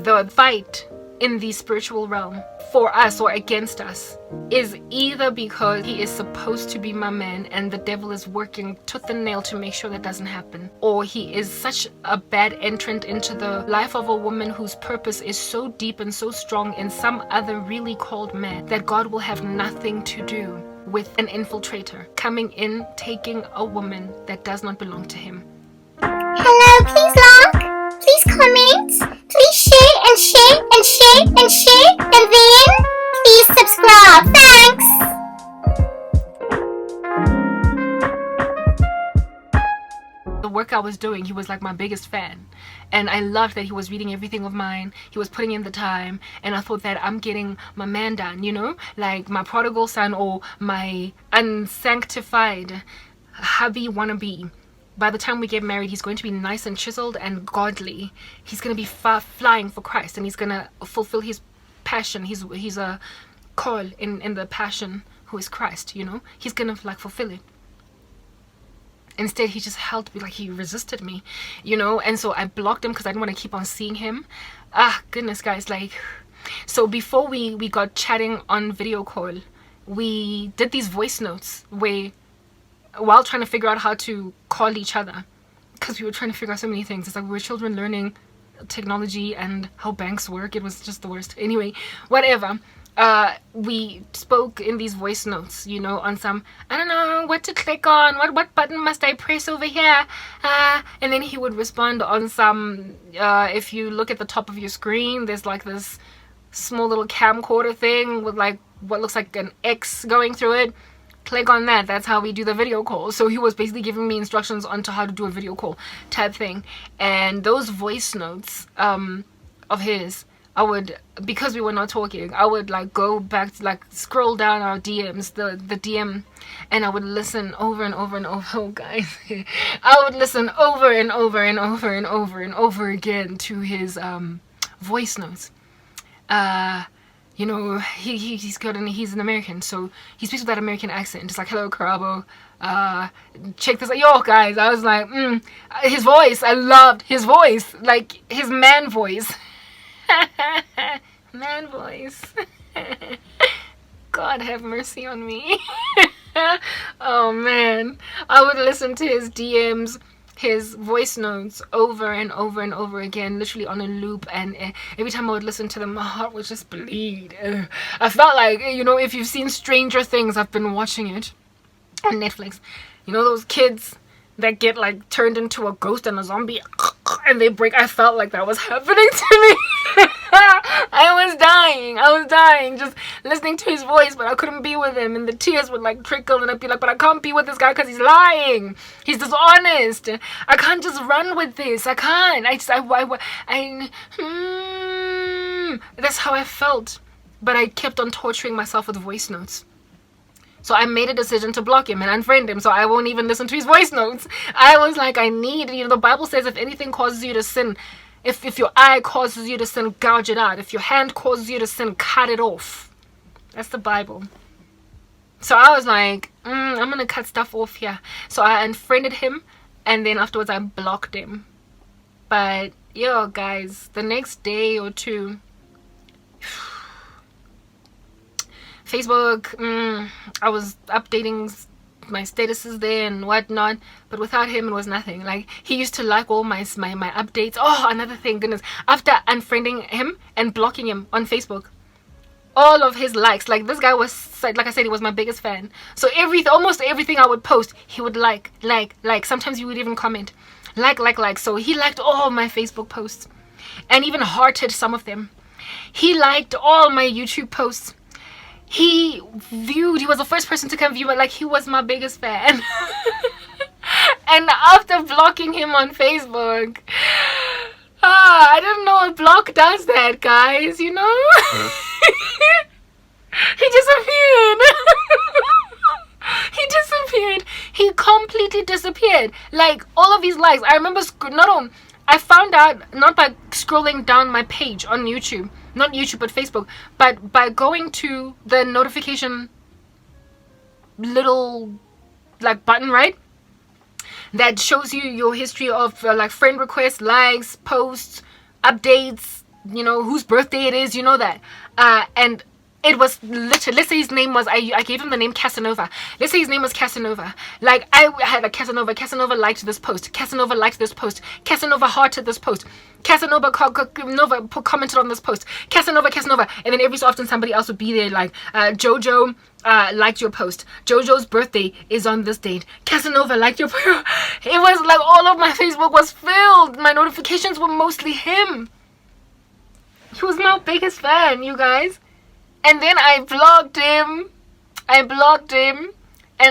the fight in the spiritual realm for us or against us is either because he is supposed to be my man and the devil is working tooth and nail to make sure that doesn't happen, or he is such a bad entrant into the life of a woman whose purpose is so deep and so strong in some other really called man that God will have nothing to do with an infiltrator coming in, taking a woman that does not belong to him. Hello, please like, please comment, please share and share and share and share, and then please subscribe. Thanks. The work I was doing, he was like my biggest fan, and I loved that he was reading everything of mine. He was putting in the time, and I thought that I'm getting my man done, you know, like my prodigal son or my unsanctified hubby wannabe. By the time we get married, he's going to be nice and chiseled and godly. He's going to be flying for Christ, and he's going to fulfill his passion. He's a call in the passion who is Christ, you know. He's going to like fulfill it. Instead, he just held me, like he resisted me, you know. And so I blocked him because I didn't want to keep on seeing him. Goodness, guys, like, so before we got chatting on video call, we did these voice notes where, while trying to figure out how to call each other, because we were trying to figure out so many things. It's like we were children learning technology and how banks work. It was just the worst. Anyway, whatever. We spoke in these voice notes, you know, on some, I don't know what to click on, what button must I press over here, and then he would respond on some, if you look at the top of your screen, there's like this small little camcorder thing with like what looks like an X going through it. Click on that. That's how we do the video call. So he was basically giving me instructions on to how to do a video call type thing. And those voice notes of his, I would, because we were not talking, I would like go back to like scroll down our DMs, the DM, and I would listen over and over and over. Oh guys, I would listen over and over and over and over and over again to his voice notes. You know, he's good, and he's an American, so he speaks with that American accent, just like, hello, Carabo, check this out. Yo, guys, I was like, his voice, I loved his voice, like, his man voice. Man voice. God have mercy on me. Oh, man. I would listen to his DMs, his voice notes over and over and over again, literally on a loop, and every time I would listen to them, my heart would just bleed. I felt like, you know, if you've seen Stranger Things, I've been watching it on Netflix, you know, those kids that get like turned into a ghost and a zombie and they break. I felt like that was happening to me. I was dying just listening to his voice, but I couldn't be with him, and the tears would like trickle, and I'd be like, but I can't be with this guy because he's lying, he's dishonest, I can't just run with this, I can't, that's how I felt. But I kept on torturing myself with voice notes. So I made a decision to block him and unfriend him, so I won't even listen to his voice notes. I was like, I need, you know, the Bible says if anything causes you to sin, if your eye causes you to sin, gouge it out. If your hand causes you to sin, cut it off. That's the Bible. So I was like, I'm gonna cut stuff off here. So I unfriended him, and then afterwards I blocked him. But yo, guys, the next day or two, Facebook, I was updating my statuses there and whatnot, but without him it was nothing. Like, he used to like all my updates. Oh, another thing, goodness, after unfriending him and blocking him on Facebook, all of his likes, like, this guy was, like I said, he was my biggest fan, so almost everything I would post, he would like. Sometimes he would even comment like. So he liked all my Facebook posts and even hearted some of them. He liked all my YouTube posts. He was the first person to come view it. Like, he was my biggest fan. And after blocking him on Facebook, I didn't know a block does that, guys, you know. He disappeared. He disappeared. He completely disappeared. Like, all of his likes, I remember I found out not by scrolling down my page on YouTube, not YouTube but Facebook, but by going to the notification little like button, right, that shows you your history of like friend requests, likes, posts, updates, you know, whose birthday it is, you know that. And it was literally, let's say his name was, I gave him the name Casanova. Let's say his name was Casanova. Like, I had a Casanova liked this post. Casanova liked this post. Casanova hearted this post. Casanova commented on this post. Casanova. And then every so often somebody else would be there, like, Jojo liked your post. Jojo's birthday is on this date. Casanova liked your post. It was like all of my Facebook was filled. My notifications were mostly him. He was my biggest fan, you guys. And then I blocked him. And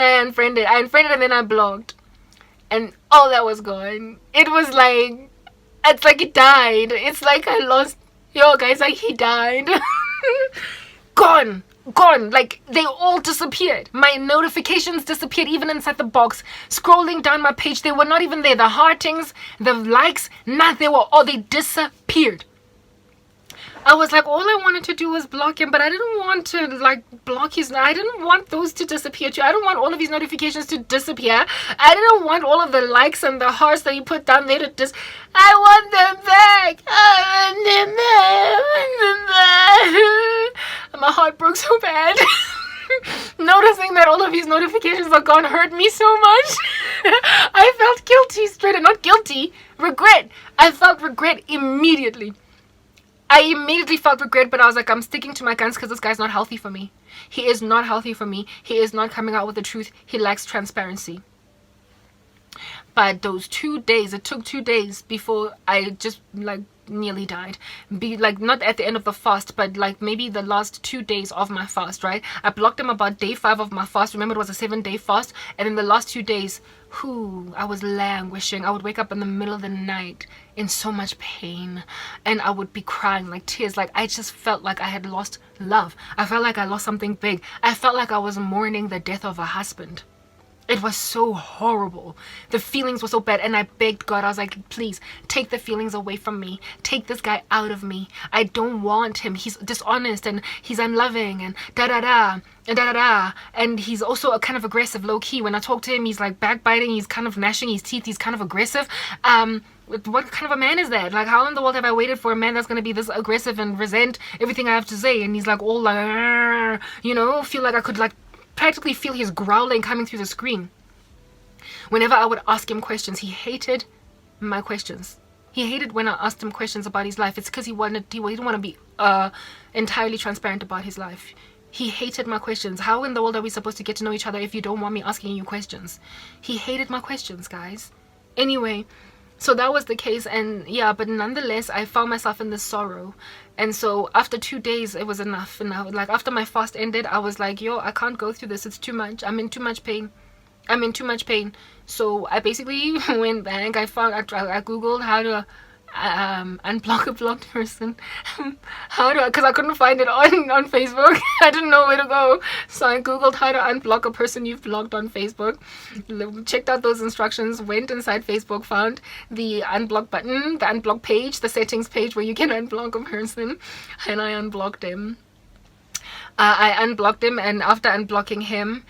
I unfriended. And then I blocked. And all that was gone. It was like, it's like he died. It's like I lost, yo guys, like he died. Gone. Like they all disappeared. My notifications disappeared even inside the box. Scrolling down my page, they were not even there. The heartings, the likes, they disappeared. I was like, all I wanted to do was block him, but I didn't want to like block I didn't want those to disappear too. I don't want all of his notifications to disappear. I didn't want all of the likes and the hearts that he put down there to I want them back. I want them back. And my heart broke so bad. Noticing that all of his notifications are gone hurt me so much. I felt guilty not guilty, regret. I felt regret immediately. I immediately felt regret, but I was like, I'm sticking to my guns because this guy's not healthy for me. He is not healthy for me. He is not coming out with the truth. He lacks transparency. But those 2 days, it took 2 days before I just like nearly died. Not at the end of the fast, but like maybe the last 2 days of my fast, right? I blocked him about day 5 of my fast. Remember, it was a 7-day fast. And in the last 2 days, I was languishing. I would wake up in the middle of the night in so much pain, and I would be crying like tears. Like I just felt like I had lost love. I felt like I lost something big. I felt like I was mourning the death of a husband. It was so horrible. The feelings were so bad, and I begged God. I was like, please take the feelings away from me. Take this guy out of me. I don't want him. He's dishonest and he's unloving and da-da-da and da-da-da. And he's also a kind of aggressive, low-key. When I talk to him, he's like backbiting. He's kind of gnashing his teeth. He's kind of aggressive. What kind of a man is that? Like, how in the world have I waited for a man that's going to be this aggressive and resent everything I have to say? And he's like all like, you know, feel like I could like practically feel his growling coming through the screen. Whenever I would ask him questions, he hated my questions. He hated when I asked him questions about his life. It's because he didn't want to be entirely transparent about his life. He hated my questions. How in the world are we supposed to get to know each other if you don't want me asking you questions? He hated my questions, guys. Anyway, so that was the case, and yeah, but nonetheless, I found myself in this sorrow. And so after 2 days, it was enough. And like after my fast ended, I was like, yo, I can't go through this. It's too much. I'm in too much pain. So I basically went back. I googled how to unblock a blocked person. Because I couldn't find it on Facebook. I didn't know where to go, so I googled how to unblock a person you've blocked on Facebook. Checked out those instructions, went inside Facebook, found the unblock button, the unblock page, the settings page where you can unblock a person, and I unblocked him. I unblocked him, and after unblocking him,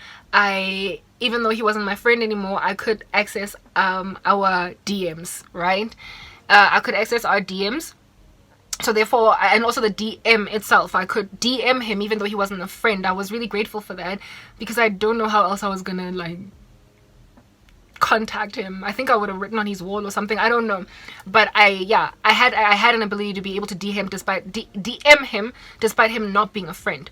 even though he wasn't my friend anymore, I could access our DMs, right? I could access our DMs. So therefore, and also the DM itself, I could DM him even though he wasn't a friend. I was really grateful for that, because I don't know how else I was gonna like contact him. I think I would have written on his wall or something. I don't know, but I had an ability to be able to DM him despite him not being a friend.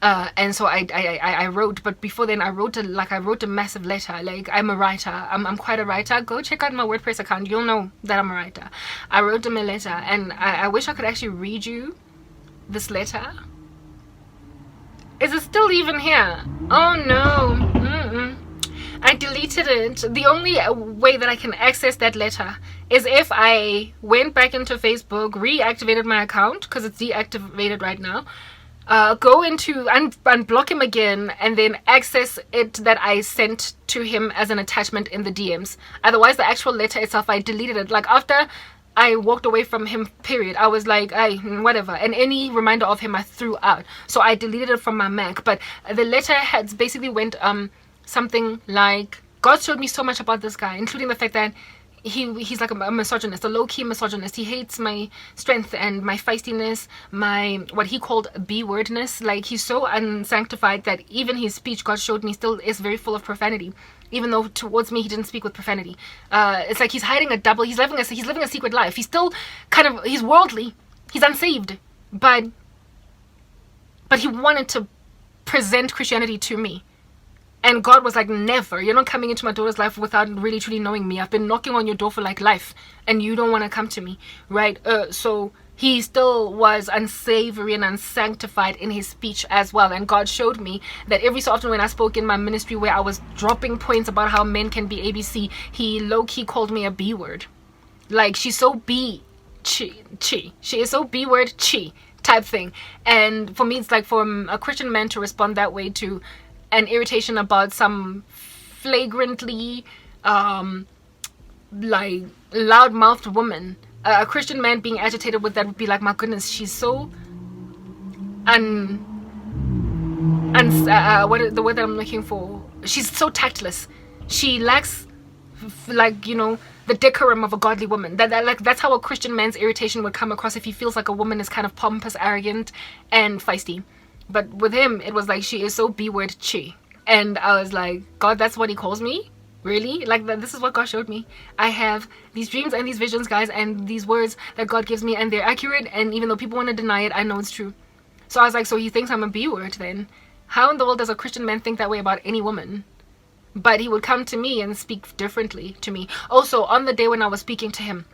And so I wrote, but before then I wrote a massive letter. Like, I'm a writer. I'm quite a writer. Go check out my WordPress account. You'll know that I'm a writer. I wrote him a letter, and I wish I could actually read you this letter. Is it still even here? Oh no. I deleted it. The only way that I can access that letter is if I went back into Facebook, reactivated my account, because it's deactivated right now. Go into unblock him again, and then access it that I sent to him as an attachment in the DMs. Otherwise, the actual letter itself, I deleted it. Like, after I walked away from him, period, I was like, whatever. And any reminder of him I threw out. So I deleted it from my Mac. But the letter had basically went something like, God showed me so much about this guy, including the fact that he's like a misogynist, a low-key misogynist. He hates my strength and my feistiness, my what he called b-wordness. Like, he's so unsanctified that even his speech, God showed me, still is very full of profanity, even though towards me he didn't speak with profanity. It's like he's hiding a double, he's living a secret life. He's still he's worldly, he's unsaved, but he wanted to present Christianity to me. And God was like, never. You're not coming into my daughter's life without really truly knowing me. I've been knocking on your door for like life, and you don't want to come to me, right? So he still was unsavory and unsanctified in his speech as well. And God showed me that every so often when I spoke in my ministry where I was dropping points about how men can be ABC, he low-key called me a B word. Like, she's so B, chi. She is so B word, chi type thing. And for me, it's like, for a Christian man to respond that way to an irritation about some flagrantly like loud-mouthed woman, a Christian man being agitated with that would be like, my goodness, she's so what is the word that I'm looking for? She's so tactless. She lacks like, you know, the decorum of a godly woman. That's how a Christian man's irritation would come across if he feels like a woman is kind of pompous, arrogant, and feisty. But with him, it was like, she is so B-word chi. And I was like, God, that's what he calls me? Really? Like, this is what God showed me. I have these dreams and these visions, guys, and these words that God gives me, and they're accurate, and even though people want to deny it, I know it's true. So I was like, so he thinks I'm a B-word then? How in the world does a Christian man think that way about any woman? But he would come to me and speak differently to me. Also, on the day when I was speaking to him,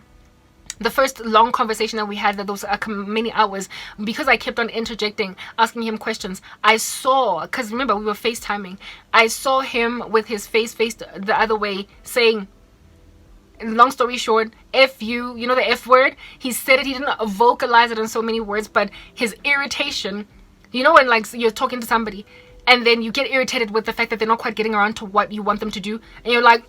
the first long conversation that we had, that those many hours, because I kept on interjecting, asking him questions, I saw, because remember, we were FaceTiming, I saw him with his face faced the other way, saying, long story short, F you, you know the F word? He said it, he didn't vocalize it in so many words, but his irritation, you know when like you're talking to somebody, and then you get irritated with the fact that they're not quite getting around to what you want them to do, and you're like,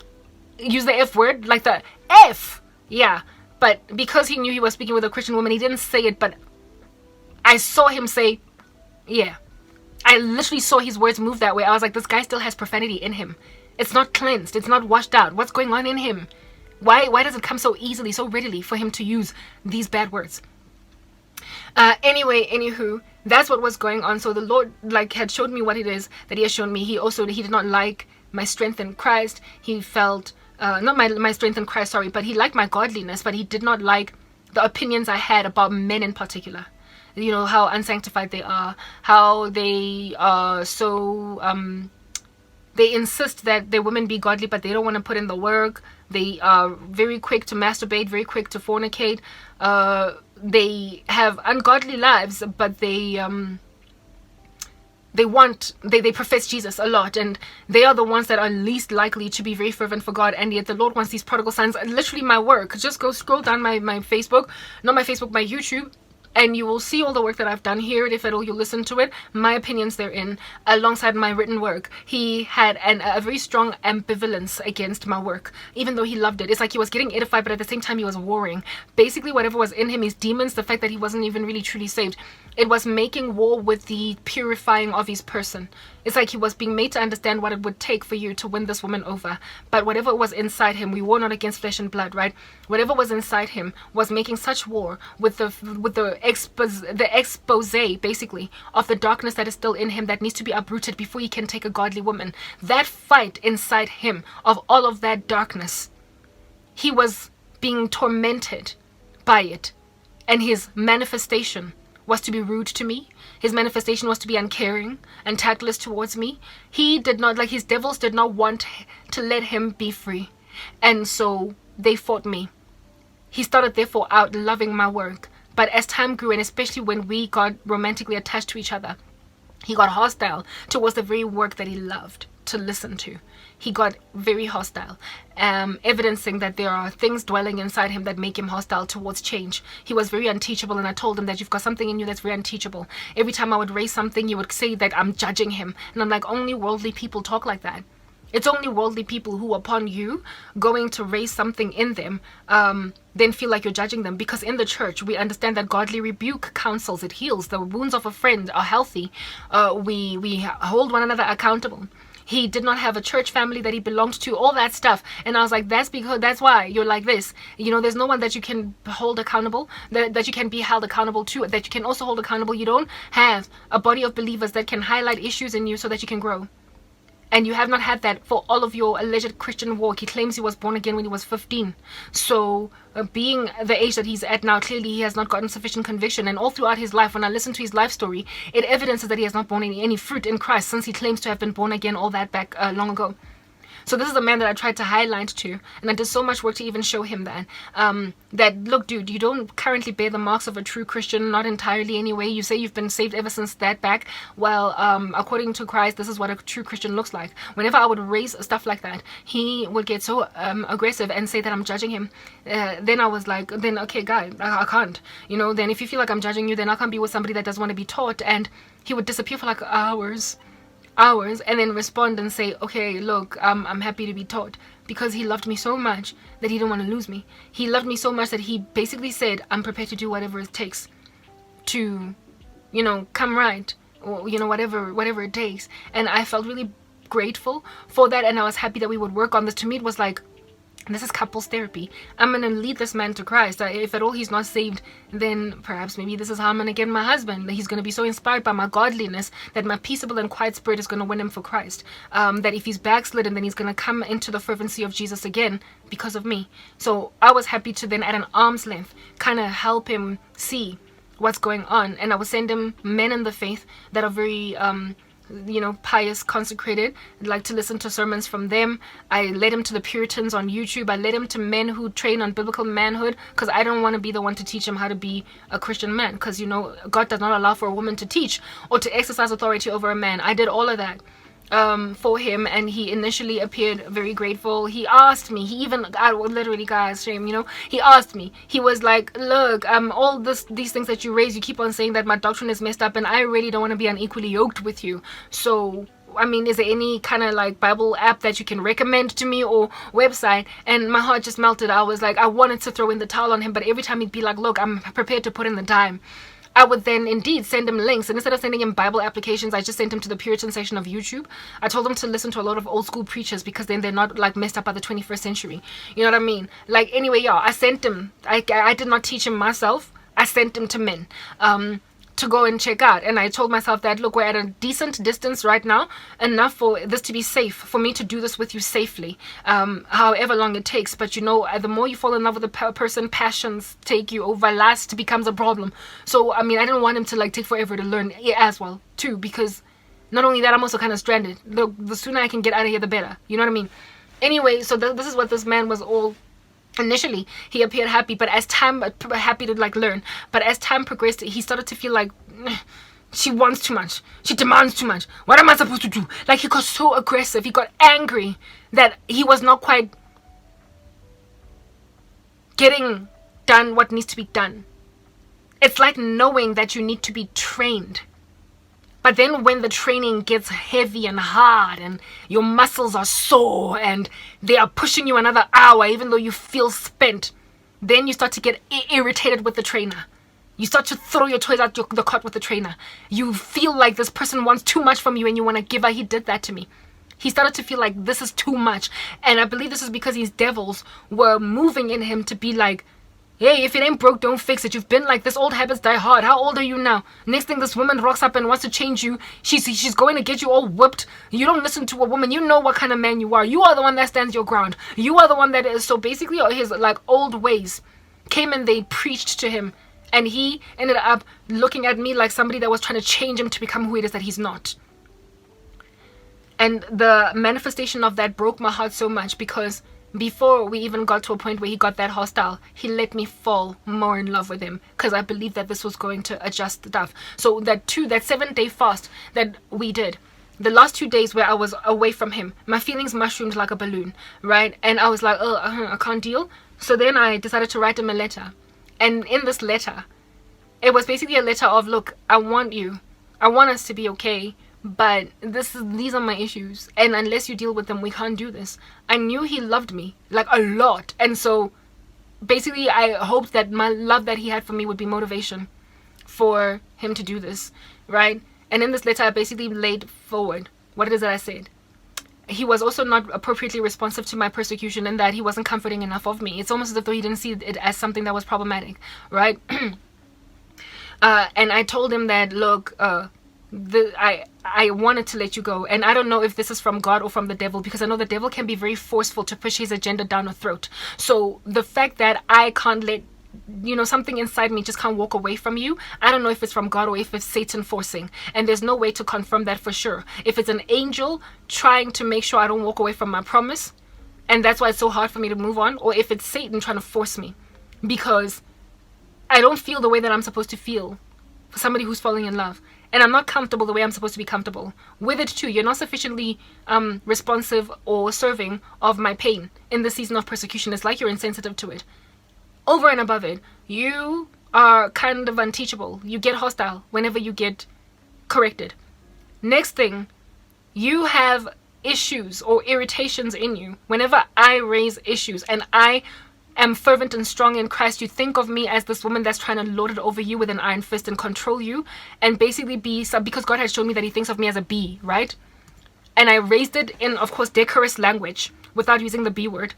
use the F word, like the F, yeah. But because he knew he was speaking with a Christian woman, he didn't say it, but I saw him say, yeah. I literally saw his words move that way. I was like, this guy still has profanity in him. It's not cleansed. It's not washed out. What's going on in him? Why does it come so easily, so readily for him to use these bad words? Anywho, that's what was going on. So the Lord like had showed me what it is that he has shown me. He did not like my strength in Christ. He felt not my strength in Christ, sorry, but he liked my godliness, but he did not like the opinions I had about men in particular. You know, how unsanctified they are, how they are so they insist that their women be godly, but they don't want to put in the work. They are very quick to masturbate, very quick to fornicate. They have ungodly lives, but they profess Jesus a lot, and they are the ones that are least likely to be very fervent for God. And yet the Lord wants these prodigal sons. Literally my work, just go scroll down my Facebook, not my Facebook, my YouTube, and you will see all the work that I've done here. If at all you listen to it, my opinions therein, alongside my written work. He had a very strong ambivalence against my work, even though he loved it. It's like he was getting edified, but at the same time he was warring. Basically, whatever was in him, his demons, the fact that he wasn't even really truly saved, it was making war with the purifying of his person. It's like he was being made to understand what it would take for you to win this woman over. But whatever was inside him, we war not against flesh and blood, right? Whatever was inside him was making such war with the expose, basically, of the darkness that is still in him, that needs to be uprooted before he can take a godly woman. That fight inside him of all of that darkness, he was being tormented by it, and his manifestation was to be rude to me. His manifestation was to be uncaring and tactless towards me. He did not, like his devils did not want to let him be free, and so they fought me. He started therefore out loving my work, but as time grew, and especially when we got romantically attached to each other, he got hostile towards the very work that he loved to listen to. He got very hostile, evidencing that there are things dwelling inside him that make him hostile towards change. He was very unteachable, and I told him that you've got something in you that's very unteachable. Every time I would raise something, he would say that I'm judging him, and I'm like, only worldly people talk like that. It's only worldly people who, upon you going to raise something in them, then feel like you're judging them. Because in the church, we understand that godly rebuke counsels, it heals. The wounds of a friend are healthy. We hold one another accountable. He did not have a church family that he belonged to, all that stuff. And I was like, that's why you're like this. There's no one that you can hold accountable, that you can be held accountable to, that you can also hold accountable. You don't have a body of believers that can highlight issues in you so that you can grow. And you have not had that for all of your alleged Christian walk. He claims he was born again when he was 15. So being the age that he's at now, clearly he has not gotten sufficient conviction. And all throughout his life, when I listen to his life story, it evidences that he has not borne any fruit in Christ, since he claims to have been born again all that back long ago. So this is a man that I tried to highlight to, and I did so much work to even show him that, look, dude, you don't currently bear the marks of a true Christian, not entirely anyway. You say you've been saved ever since that back. Well, according to Christ, this is what a true Christian looks like. Whenever I would raise stuff like that, he would get so aggressive and say that I'm judging him. Then I was like, then okay, guy, I can't. Then if you feel like I'm judging you, then I can't be with somebody that doesn't want to be taught. And he would disappear for like hours, and then respond and say, okay, look, I'm happy to be taught, because he loved me so much that he didn't want to lose me. He loved me so much that he basically said, I'm prepared to do whatever it takes to, come right, or, whatever it takes. And I felt really grateful for that, and I was happy that we would work on this. To me, it was like, this is couples therapy. I'm going to lead this man to Christ. If at all he's not saved, then perhaps maybe this is how I'm going to get my husband. He's going to be so inspired by my godliness that my peaceable and quiet spirit is going to win him for Christ. That if he's backslidden, then he's going to come into the fervency of Jesus again because of me. So I was happy to then, at an arm's length, kind of help him see what's going on. And I would send him men in the faith that are very pious, consecrated, like to listen to sermons from them. I led him to the Puritans on YouTube. I led him to men who train on biblical manhood, because I don't want to be the one to teach him how to be a Christian man, because God does not allow for a woman to teach or to exercise authority over a man. I did all of that for him, and he initially appeared very grateful. He asked me, I literally, guys, shame, he asked me, he was like, look, all these things that you raise, you keep on saying that my doctrine is messed up, and I really don't want to be unequally yoked with you. So is there any kind of like Bible app that you can recommend to me, or website? And my heart just melted. I was like, I wanted to throw in the towel on him, but every time he'd be like, look, I'm prepared to put in the time, I would then indeed send him links. And instead of sending him Bible applications, I just sent him to the Puritan section of YouTube. I told him to listen to a lot of old school preachers, because then they're not like messed up by the 21st century. You know what I mean? Like, anyway, y'all, I sent him. I did not teach him myself. I sent him to men to go and check out. And I told myself that, look, we're at a decent distance right now, enough for this to be safe, for me to do this with you safely, however long it takes. But the more you fall in love with a person, passions take you over, lust becomes a problem. So I didn't want him to like take forever to learn as well too, because not only that, I'm also kind of stranded. The sooner I can get out of here, the better. You know what I mean? Anyway, so this is what this man was all. Initially, he appeared happy, but as time happy to like learn. But as time progressed, he started to feel like she wants too much. She demands too much. What am I supposed to do? Like, he got so aggressive. He got angry that he was not quite getting done what needs to be done. It's like knowing that you need to be trained. But then when the training gets heavy and hard and your muscles are sore and they are pushing you another hour even though you feel spent, then you start to get irritated with the trainer. You start to throw your toys out the cot with the trainer. You feel like this person wants too much from you and you want to give her. He did that to me. He started to feel like this is too much. And I believe this is because these devils were moving in him to be like, hey, if it ain't broke, don't fix it. You've been like this. Old habits die hard. How old are you now? Next thing, this woman rocks up and wants to change you. She's going to get you all whipped. You don't listen to a woman. You know what kind of man you are. You are the one that stands your ground. You are the one that is. So basically, his like old ways came and they preached to him. And he ended up looking at me like somebody that was trying to change him to become who it is that he's not. And the manifestation of that broke my heart so much, because before we even got to a point where he got that hostile, he let me fall more in love with him, because I believed that this was going to adjust stuff. So that 7-day fast that we did, the last 2 days where I was away from him, my feelings mushroomed like a balloon, right? And I was like, I can't deal. So then I decided to write him a letter. And in this letter, it was basically a letter of, look, I want you. I want us to be okay. But these are my issues, and unless you deal with them, we can't do this. I knew he loved me like a lot, and so basically I hoped that my love that he had for me would be motivation for him to do this, right? And in this letter, I basically laid forward what it is that I said. he was also not appropriately responsive to my persecution, in that he wasn't comforting enough of me. It's almost as though he didn't see it as something that was problematic, right? And I told him that, look, I wanted to let you go, and I don't know if this is from God or from the devil, because I know the devil can be very forceful to push his agenda down your throat. So the fact that I can't let, something inside me just can't walk away from you, I don't know if it's from God or if it's Satan forcing, and there's no way to confirm that for sure. If it's an angel trying to make sure I don't walk away from my promise, and that's why it's so hard for me to move on, or if it's Satan trying to force me, because I don't feel the way that I'm supposed to feel for somebody who's falling in love, and I'm not comfortable the way I'm supposed to be comfortable with it too. You're not sufficiently responsive or serving of my pain in the season of persecution. It's like you're insensitive to it. Over and above it, you are kind of unteachable. You get hostile whenever you get corrected. Next thing, you have issues or irritations in you. Whenever I raise issues and I am fervent and strong in Christ, you think of me as this woman that's trying to lord it over you with an iron fist and control you, and basically because God has shown me that he thinks of me as a bee, right? And I raised it in, of course, decorous language without using the B word.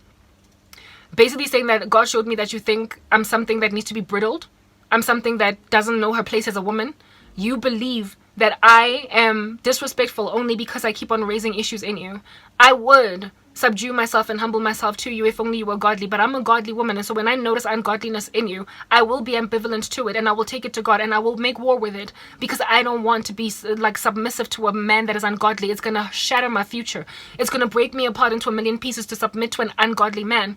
Basically saying that God showed me that you think I'm something that needs to be brittled. I'm something that doesn't know her place as a woman. You believe that I am disrespectful only because I keep on raising issues in you. I would subdue myself and humble myself to you if only you were godly, but I'm a godly woman, and so when I notice ungodliness in you, I will be ambivalent to it, and I will take it to God, and I will make war with it, because I don't want to be like submissive to a man that is ungodly. It's gonna shatter my future. It's gonna break me apart into a million pieces to submit to an ungodly man.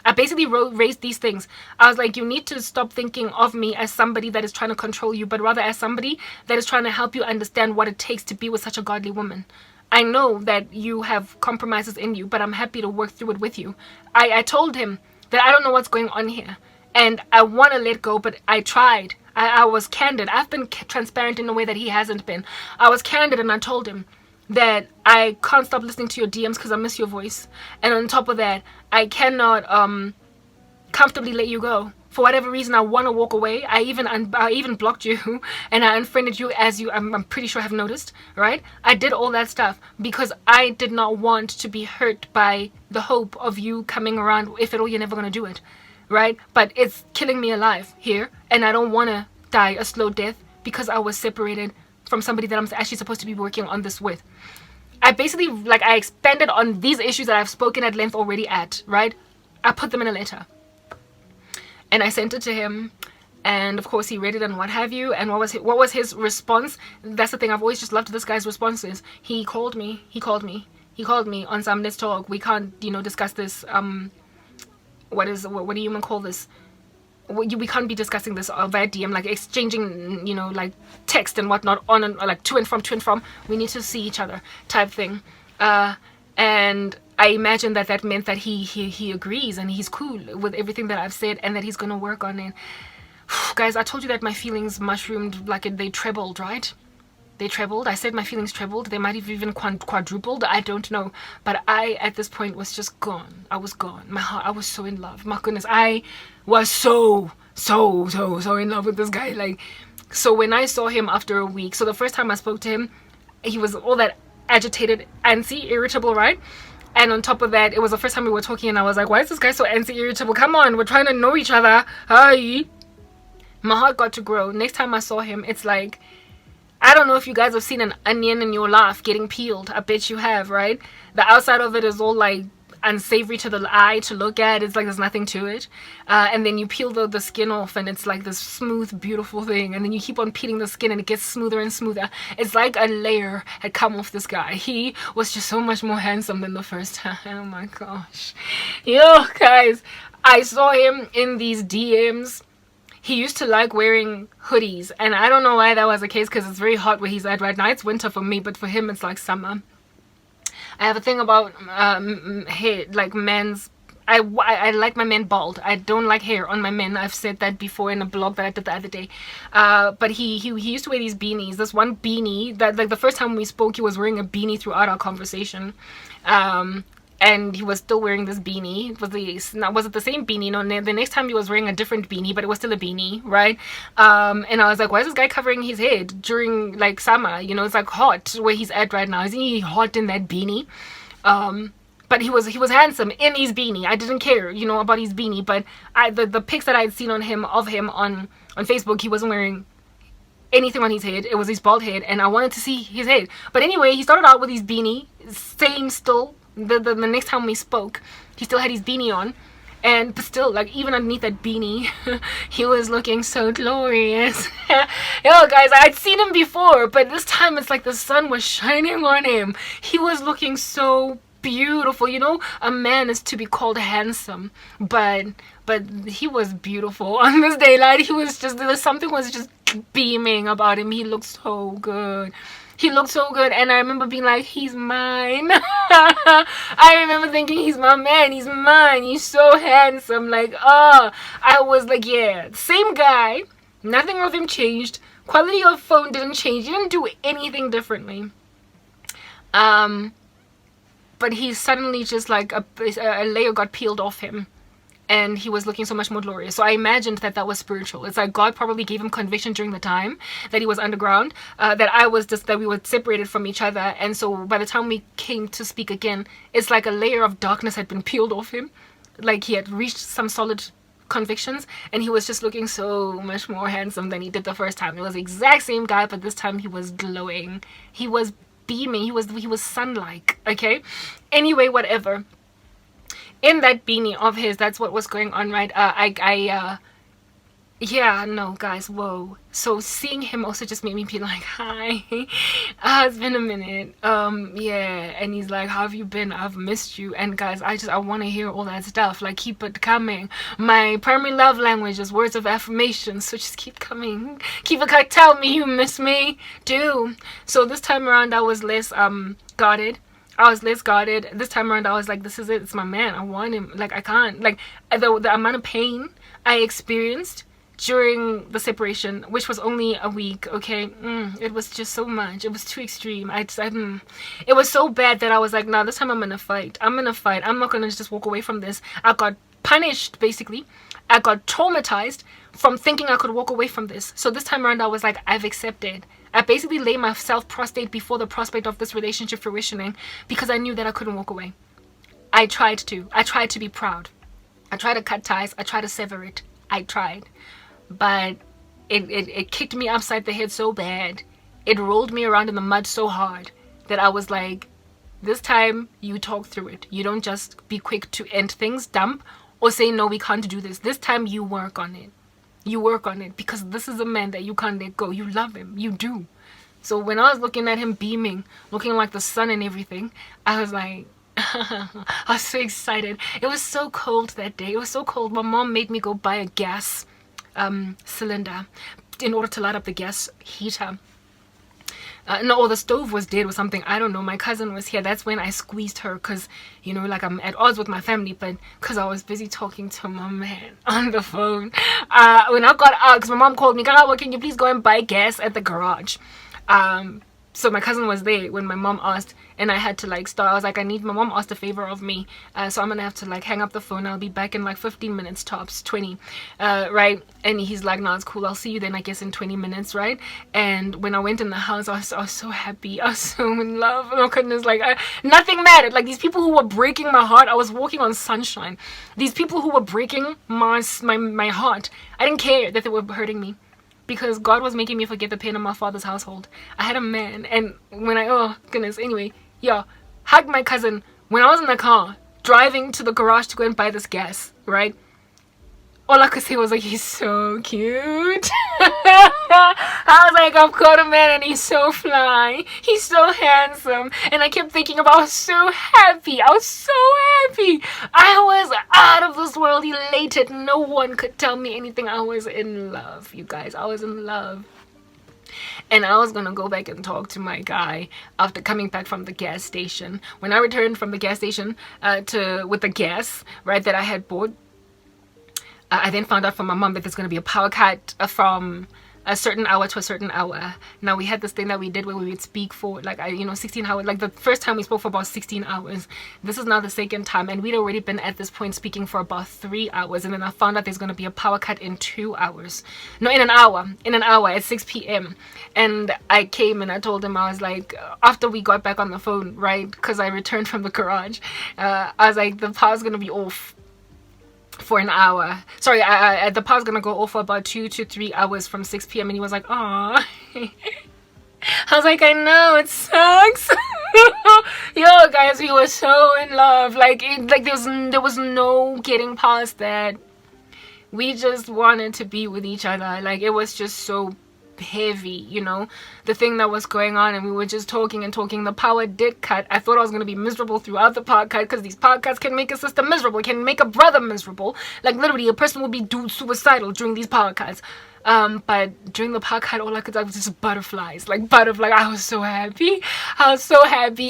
I basically raised these things. I was like, you need to stop thinking of me as somebody that is trying to control you, but rather as somebody that is trying to help you understand what it takes to be with such a godly woman. I know that you have compromises in you, but I'm happy to work through it with you. I told him that I don't know what's going on here, and I want to let go, but I tried. I was candid. I've been transparent in a way that he hasn't been. I was candid, and I told him that I can't stop listening to your DMs because I miss your voice. And on top of that, I cannot comfortably let you go. For whatever reason, I want to walk away. I even blocked you and I unfriended you, as you, I'm pretty sure have noticed, right? I did all that stuff because I did not want to be hurt by the hope of you coming around. If at all, you're never going to do it, right? But it's killing me alive here, and I don't want to die a slow death because I was separated from somebody that I'm actually supposed to be working on this with. I basically, I expanded on these issues that I've spoken at length already at, right? I put them in a letter. And I sent it to him. And of course he read it and what have you. And what was his response? That's the thing. I've always just loved this guy's responses. He called me on some, let's talk. We can't, discuss this. What do you even call this? We can't be discussing this via DM, exchanging, text and whatnot on and to and from. We need to see each other, type thing. And I imagine that meant that he agrees and he's cool with everything that I've said and that he's gonna work on it. Guys, I told you that my feelings mushroomed, they trebled, right? They trebled. I said my feelings trebled. They might have even quadrupled. I don't know. But I, at this point, was just gone. I was gone. My heart, I was so in love. My goodness, I was so in love with this guy. So when I saw him after a week, so the first time I spoke to him, he was all that agitated, antsy, irritable, right? And on top of that, it was the first time we were talking, and I was like, why is this guy so antsy, irritable? Come on, we're trying to know each other. Hi. My heart got to grow. Next time I saw him, it's like, I don't know if you guys have seen an onion in your life getting peeled. I bet you have, right? The outside of it is all unsavory to the eye to look at. It's there's nothing to it. And then you peel the skin off and it's this smooth, beautiful thing. And then you keep on peeling the skin and it gets smoother and smoother. It's like a layer had come off this guy. He was just so much more handsome than the first time. Oh my gosh. Yo, guys, I saw him in these DMs. He used to like wearing hoodies, and I don't know why that was the case because it's very hot where he's at right now. It's winter for me, but for him it's like summer. I have a thing about hair, men's. I like my men bald. I don't like hair on my men. I've said that before in a blog that I did the other day. But he used to wear these beanies. This one beanie that the first time we spoke, he was wearing a beanie throughout our conversation. And he was still wearing this beanie. Was it the same beanie? No, the next time he was wearing a different beanie, but it was still a beanie, right? And I was like, why is this guy covering his head during summer? It's hot where he's at right now. Isn't he hot in that beanie? But he was handsome in his beanie. I didn't care, about his beanie. But the pics that I had seen of him on Facebook, he wasn't wearing anything on his head. It was his bald head, and I wanted to see his head. But anyway, he started out with his beanie. Same still. The next time we spoke, he still had his beanie on. But still, like, even underneath that beanie, he was looking so glorious. Yo, guys, I'd seen him before, but this time it's like the sun was shining on him. He was looking so beautiful. A man is to be called handsome, but he was beautiful on this daylight. Something was just beaming about him. He looked so good. And I remember being like, he's mine. I remember thinking, he's my man, he's mine, he's so handsome. Like, I was like, yeah, same guy. Nothing of him changed. Quality of phone didn't change. He didn't do anything differently. But he suddenly just like a layer got peeled off him. And he was looking so much more glorious. So I imagined that was spiritual. It's like God probably gave him conviction during the time that he was underground, that we were separated from each other. And so by the time we came to speak again, it's like a layer of darkness had been peeled off him. Like he had reached some solid convictions, and he was just looking so much more handsome than he did the first time. It was the exact same guy, but this time he was glowing. He was beaming. He was sun-like. Okay? Anyway, whatever. In that beanie of his, that's what was going on, right? Yeah, no, guys, whoa. So seeing him also just made me be like, hi. It's been a minute. Yeah. And he's like, how have you been? I've missed you. And guys, I want to hear all that stuff. Like, keep it coming. My primary love language is words of affirmation. So just keep coming. Keep it, tell me you miss me. Do. So this time around, I was less, guarded. This time around, I was like, this is it. It's my man. I want him. Like, I can't. Like, the amount of pain I experienced during the separation, which was only a week, okay? It was just so much. It was too extreme. It was so bad that I was like, nah, this time I'm going to fight. I'm not going to just walk away from this. I got punished, basically. I got traumatized from thinking I could walk away from this. So this time around, I was like, I've accepted. I basically laid myself prostrate before the prospect of this relationship fruitioning because I knew that I couldn't walk away. I tried to be proud. I tried to cut ties. I tried to sever it. I tried. But it kicked me upside the head so bad. It rolled me around in the mud so hard that I was like, this time you talk through it. You don't just be quick to end things, dump, or say, no, we can't do this. This time you work on it. You work on it because this is a man that you can't let go. You love him. You do. So when I was looking at him beaming, looking like the sun and everything, I was like, I was so excited. It was so cold that day. It was so cold. My mom made me go buy a gas cylinder in order to light up the gas heater. No, the stove was dead or something. I don't know. My cousin was here. That's when I squeezed her because, like I'm at odds with my family, but because I was busy talking to my man on the phone. When I got out, because my mom called me, Karawa, can you please go and buy gas at the garage? So my cousin was there when my mom asked, and I had to start. I was like, my mom asked a favor of me, so I'm gonna have to hang up the phone. I'll be back in 15 minutes tops, 20, right? And he's like, no, it's cool. I'll see you then, I guess, in 20 minutes, right? And when I went in the house, I was so happy. I was so in love. Oh goodness, nothing mattered. These people who were breaking my heart, I was walking on sunshine. These people who were breaking my heart, I didn't care that they were hurting me. Because God was making me forget the pain of my father's household. I had a man, and when oh goodness, anyway, yeah, hugged my cousin when I was in the car, driving to the garage to go and buy this gas, right? All I could say was he's so cute. I was like, I've got a man and he's so fly. He's so handsome. And I kept thinking about, I was so happy. I was out of this world, elated. No one could tell me anything. I was in love, you guys. I was in love. And I was gonna go back and talk to my guy after coming back from the gas station. When I returned from the gas station with the gas, right, that I had bought, I then found out from my mom that there's going to be a power cut from a certain hour to a certain hour. Now we had this thing that we did where we would speak for like 16 hours. Like the first time we spoke for about 16 hours. This is now the second time, and we'd already been at this point speaking for about 3 hours, and then I found out there's going to be a power cut in 2 hours. No, in an hour at 6 p.m. And I came and I told him, I was like, after we got back on the phone, right, because I returned from the garage, I was like, the power's going to be off for an hour. Sorry, the power's gonna go off for about 2 to 3 hours from 6 p.m. and he was like, "Aw." I was like, "I know, it sucks." Yo, guys, we were so in love. Like there was no getting past that. We just wanted to be with each other. Like it was just so heavy, the thing that was going on, and we were just talking and talking. The power did cut. I thought I was going to be miserable throughout the podcast, because these podcasts can make a sister miserable, can make a brother miserable. Like literally a person will be suicidal during these podcasts. But during the podcast, all I could do was just butterflies. Like butterfly. I was so happy,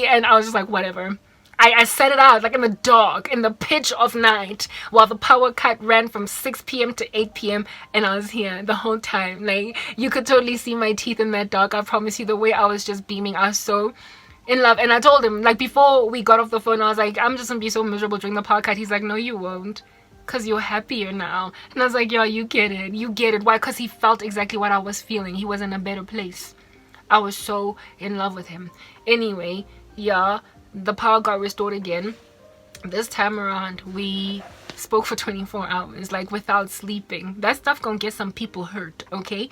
and I was just like, whatever. I set it out like in the dark, in the pitch of night, while the power cut ran from 6 p.m. to 8 p.m. and I was here the whole time. Like you could totally see my teeth in that dark. I promise you, the way I was just beaming, I was so in love. And I told him, like before we got off the phone, I was like, I'm just gonna be so miserable during the podcast. He's like, no, you won't, because you're happier now. And I was like, yo, you get it. Why? Because he felt exactly what I was feeling. He was in a better place. I was so in love with him. Anyway, yeah, the power got restored again. This time around, we spoke for 24 hours, like without sleeping. That stuff gonna get some people hurt, okay?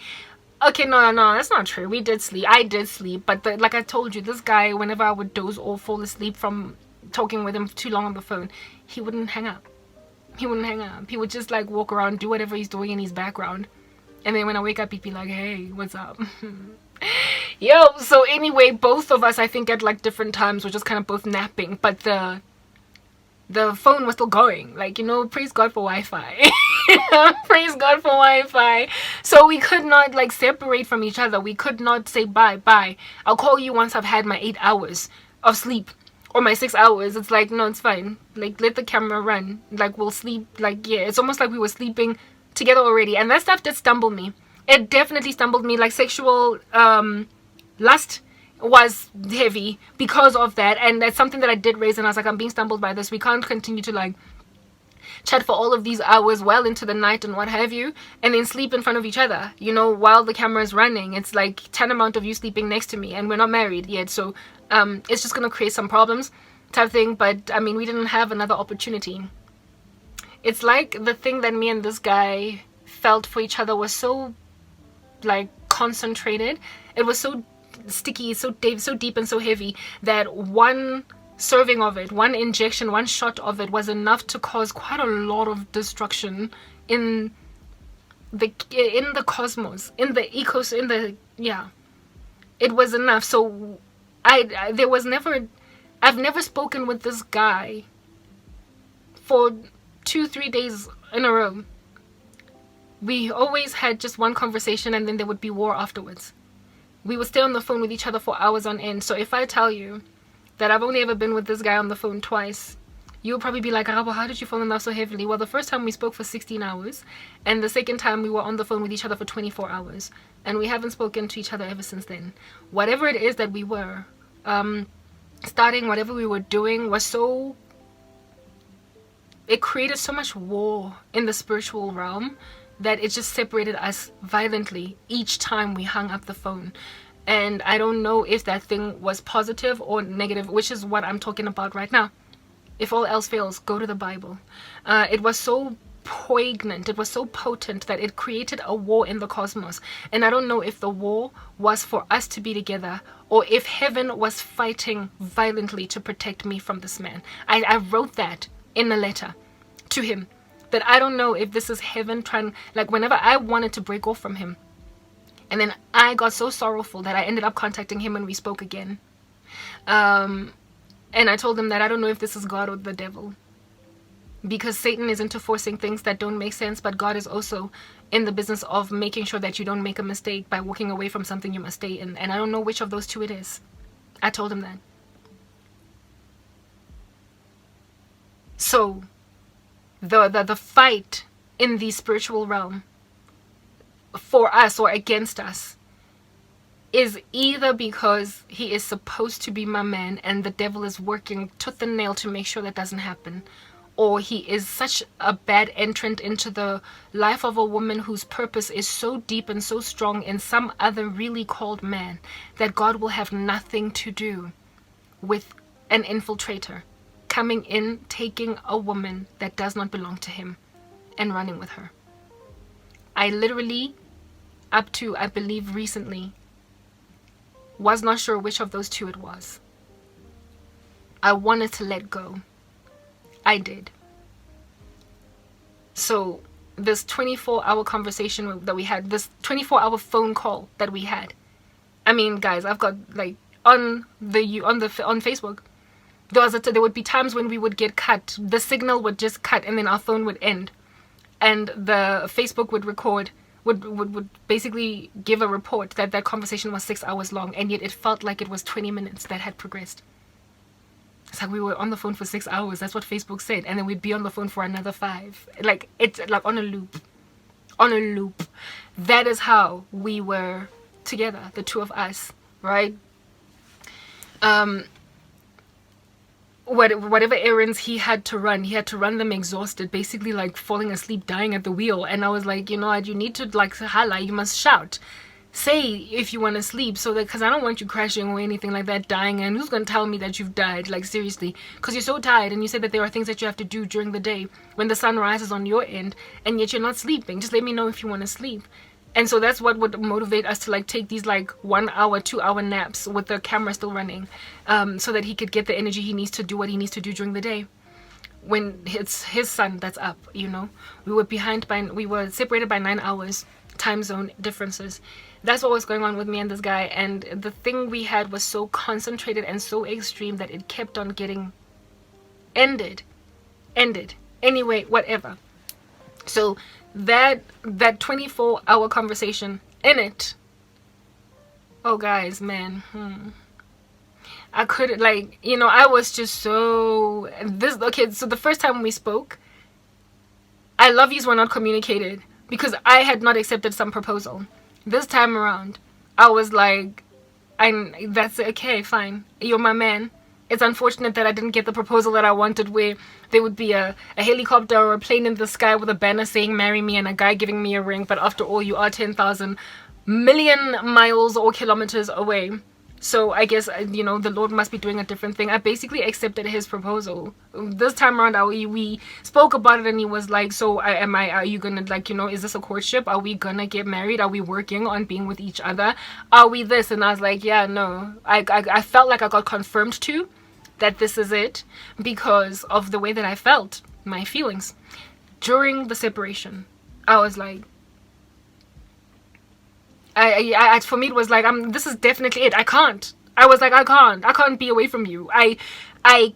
Okay, no, that's not true. We did sleep. I did sleep, but like I told you, this guy, whenever I would doze or fall asleep from talking with him too long on the phone, he wouldn't hang up. He would just like walk around, do whatever he's doing in his background. And then when I wake up, he'd be like, hey, what's up? Yo, so anyway, both of us, I think at like different times, were just kind of both napping, but the phone was still going. Like, praise God for Wi-Fi. Praise God for Wi-Fi. So we could not like separate from each other. We could not say bye. I'll call you once I've had my 8 hours of sleep, or my 6 hours. It's like, no, it's fine. Like, let the camera run. Like, we'll sleep. Like, yeah, it's almost like we were sleeping together already. And that stuff did stumble me. It definitely stumbled me. Like, sexual lust was heavy because of that, and that's something that I did raise, and I was like, I'm being stumbled by this. We can't continue to like chat for all of these hours well into the night and what have you, and then sleep in front of each other, while the camera is running. It's like tantamount of you sleeping next to me, and we're not married yet, so it's just gonna create some problems type thing. But I mean, we didn't have another opportunity. It's like the thing that me and this guy felt for each other was so like concentrated. It was so sticky, so deep and so heavy that one serving of it, one injection, one shot of it was enough to cause quite a lot of destruction in the cosmos, in the ecosystem, it was enough. So I've never spoken with this guy for 2-3 days in a row. We always had just one conversation, and then there would be war afterwards. We would stay on the phone with each other for hours on end. So if I tell you that I've only ever been with this guy on the phone twice, you'll probably be like, Rabo, how did you fall in love so heavily? Well, the first time we spoke for 16 hours, and the second time we were on the phone with each other for 24 hours. And we haven't spoken to each other ever since then. Whatever it is that we were starting, whatever we were doing, was so... It created so much war in the spiritual realm that it just separated us violently each time we hung up the phone. And I don't know if that thing was positive or negative, which is what I'm talking about right now. If all else fails, go to the Bible. It was so poignant, it was so potent that it created a war in the cosmos. And I don't know if the war was for us to be together, or if heaven was fighting violently to protect me from this man. I wrote that in a letter to him, that I don't know if this is heaven trying, like whenever I wanted to break off from him, and then I got so sorrowful that I ended up contacting him when we spoke again. And I told him that I don't know if this is God or the devil, because Satan is into forcing things that don't make sense, but God is also in the business of making sure that you don't make a mistake by walking away from something you must stay in. And I don't know which of those two it is. I told him that. So the fight in the spiritual realm for us or against us is either because he is supposed to be my man and the devil is working tooth and nail to make sure that doesn't happen, or he is such a bad entrant into the life of a woman whose purpose is so deep and so strong in some other really called man that God will have nothing to do with an infiltrator coming in, taking a woman that does not belong to him and running with her. I literally, up to I believe recently, was not sure which of those two it was. I wanted to let go. I did. So this 24-hour conversation that we had, this 24-hour phone call that we had, I mean, guys, I've got like on Facebook, there would be times when we would get cut, the signal would just cut, and then our phone would end, and the Facebook would record, would basically give a report that that conversation was 6 hours long, and yet it felt like it was 20 minutes that had progressed. It's like we were on the phone for 6 hours. That's what Facebook said. And then we'd be on the phone for another 5. Like, it's like on a loop. On a loop. That is how we were together, the two of us, right? Whatever errands he had to run them exhausted, basically like falling asleep, dying at the wheel. And I was like, you know what, you need to like holla, you must shout. Say if you want to sleep, so that, because I don't want you crashing or anything like that, dying, and who's going to tell me that you've died, like seriously, because you're so tired, and you said that there are things that you have to do during the day when the sun rises on your end, and yet you're not sleeping. Just let me know if you want to sleep. And so that's what would motivate us to like take these like 1 hour, 2 hour naps with the camera still running, so that he could get the energy he needs to do what he needs to do during the day. When it's his sun that's up, you know, we were separated by 9 hours, time zone differences. That's what was going on with me and this guy, and the thing we had was so concentrated and so extreme that it kept on getting ended anyway, whatever. So that 24-hour conversation in it, oh guys, man, I couldn't, like, you know, I was just so okay. So the first time we spoke, I love yous were not communicated because I had not accepted some proposal. This time around, I was like, that's okay, fine. You're my man. It's unfortunate that I didn't get the proposal that I wanted, where there would be a helicopter or a plane in the sky with a banner saying marry me and a guy giving me a ring. But after all, you are 10,000 million miles or kilometers away. So I guess, you know, the Lord must be doing a different thing. I basically accepted his proposal. This time around, we spoke about it, and he was like, so are you gonna, like, you know, is this a courtship? Are we gonna get married? Are we working on being with each other? Are we this? And I was like, yeah, no. I felt like I got confirmed to that this is it because of the way that I felt, my feelings. During the separation, I was like, for me it was like, this is definitely it. I was like, I can't be away from you. I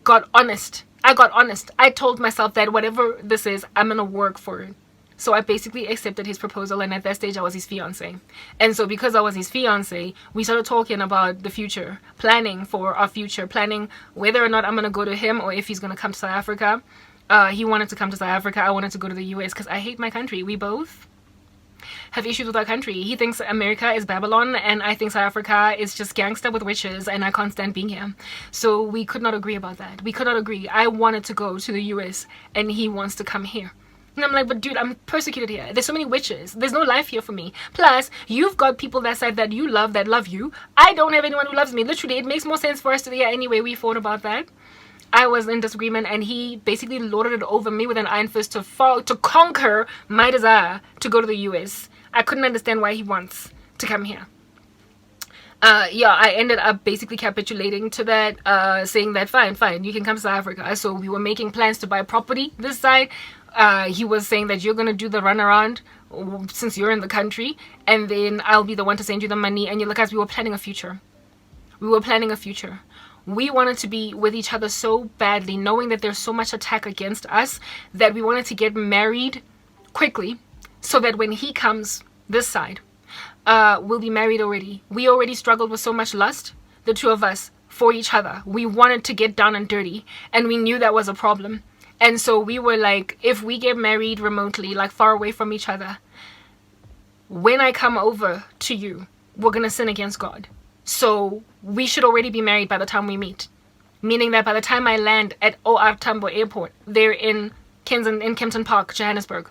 got honest. I told myself that whatever this is, I'm gonna work for it. So I basically accepted his proposal, and at that stage I was his fiance. And so because I was his fiance, we started talking about the future, planning for our future, planning whether or not I'm gonna go to him or if he's gonna come to South Africa. He wanted to come to South Africa. I wanted to go to the US because I hate my country. We both have issues with our country. He thinks America is Babylon, and I think South Africa is just gangster with witches, and I can't stand being here. So we could not agree about that. We could not agree. I wanted to go to the US, and he wants to come here. And I'm like, but dude, I'm persecuted here. There's so many witches. There's no life here for me. Plus, you've got people that side that you love, that love you. I don't have anyone who loves me. Literally, it makes more sense for us to be here anyway. We fought about that. I was in disagreement, and he basically lorded it over me with an iron fist to conquer my desire to go to the US. I couldn't understand why he wants to come here. Yeah, I ended up basically capitulating to that, saying that fine, you can come to South Africa. So we were making plans to buy property this side. He was saying that you're gonna do the runaround since you're in the country, and then I'll be the one to send you the money. And guys, we were planning a future. We wanted to be with each other so badly, knowing that there's so much attack against us, that we wanted to get married quickly, so that when he comes this side, we'll be married already. We already struggled with so much lust, the two of us, for each other. We wanted to get down and dirty, and we knew that was a problem. And so we were like, if we get married remotely, like far away from each other, when I come over to you, we're going to sin against God. So we should already be married by the time we meet. Meaning that by the time I land at OR Tambo Airport, there in Kempton Park, Johannesburg,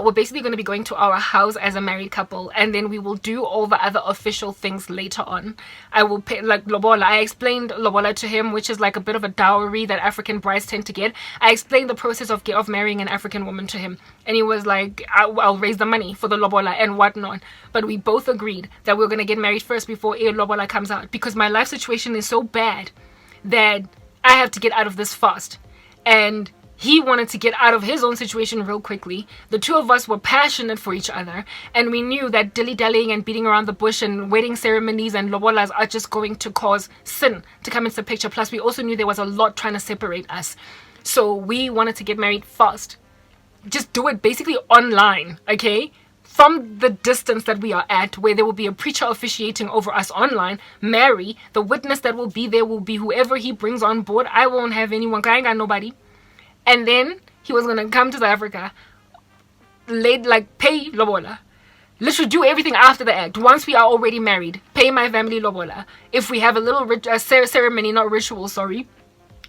we're basically going to be going to our house as a married couple, and then we will do all the other official things later on. I will pay, like, lobola. I explained lobola to him, which is like a bit of a dowry that African brides tend to get. I explained the process of marrying an African woman to him, and he was like, I'll raise the money for the lobola and whatnot. But we both agreed that we we're going to get married first before lobola comes out, because my life situation is so bad that I have to get out of this fast. And he wanted to get out of his own situation real quickly. The two of us were passionate for each other, and we knew that dilly-dallying and beating around the bush and wedding ceremonies and lobolas are just going to cause sin to come into the picture. Plus, we also knew there was a lot trying to separate us. So we wanted to get married fast. Just do it basically online, okay? From the distance that we are at, where there will be a preacher officiating over us online, marry. The witness that will be there will be whoever he brings on board. I won't have anyone. I ain't got nobody. And then he was gonna come to South Africa, pay lobola, literally do everything after the act. Once we are already married, pay my family lobola. If we have a little ceremony, not ritual, sorry,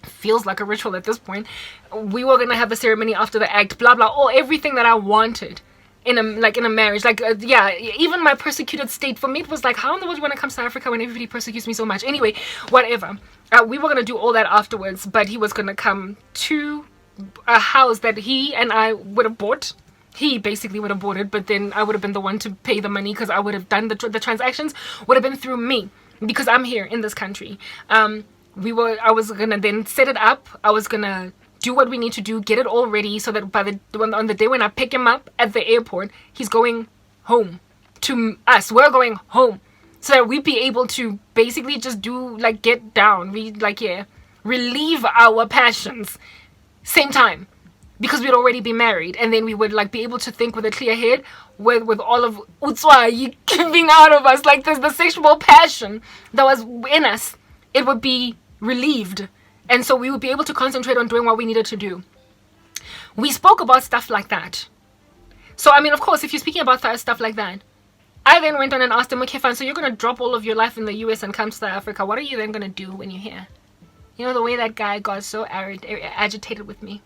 feels like a ritual at this point. We were gonna have the ceremony after the act, blah blah, all everything that I wanted in a marriage. Yeah, even my persecuted state, for me it was like, how in the world do you want to come to South Africa when everybody persecutes me so much? Anyway, whatever. We were gonna do all that afterwards, but he was gonna come to a house that he and I would have bought. He basically would have bought it, but then I would have been the one to pay the money, because I would have done the transactions would have been through me, because I'm here in this country. I was gonna then set it up. I was gonna do what we need to do, get it all ready, so that on the day when I pick him up at the airport, he's going home to us. We're going home, so that we'd be able to basically just do, like, get down, relieve our passions same time, because we'd already be married, and then we would, like, be able to think with a clear head, with all of utswa coming out of us, like the sexual passion that was in us, it would be relieved, and so we would be able to concentrate on doing what we needed to do. We spoke about stuff like that. So I mean, of course, if you're speaking about stuff like that, I then went on and asked him, okay fine, so you're gonna drop all of your life in the US and come to South Africa, what are you then gonna do when you're here? You know, the way that guy got so agitated with me.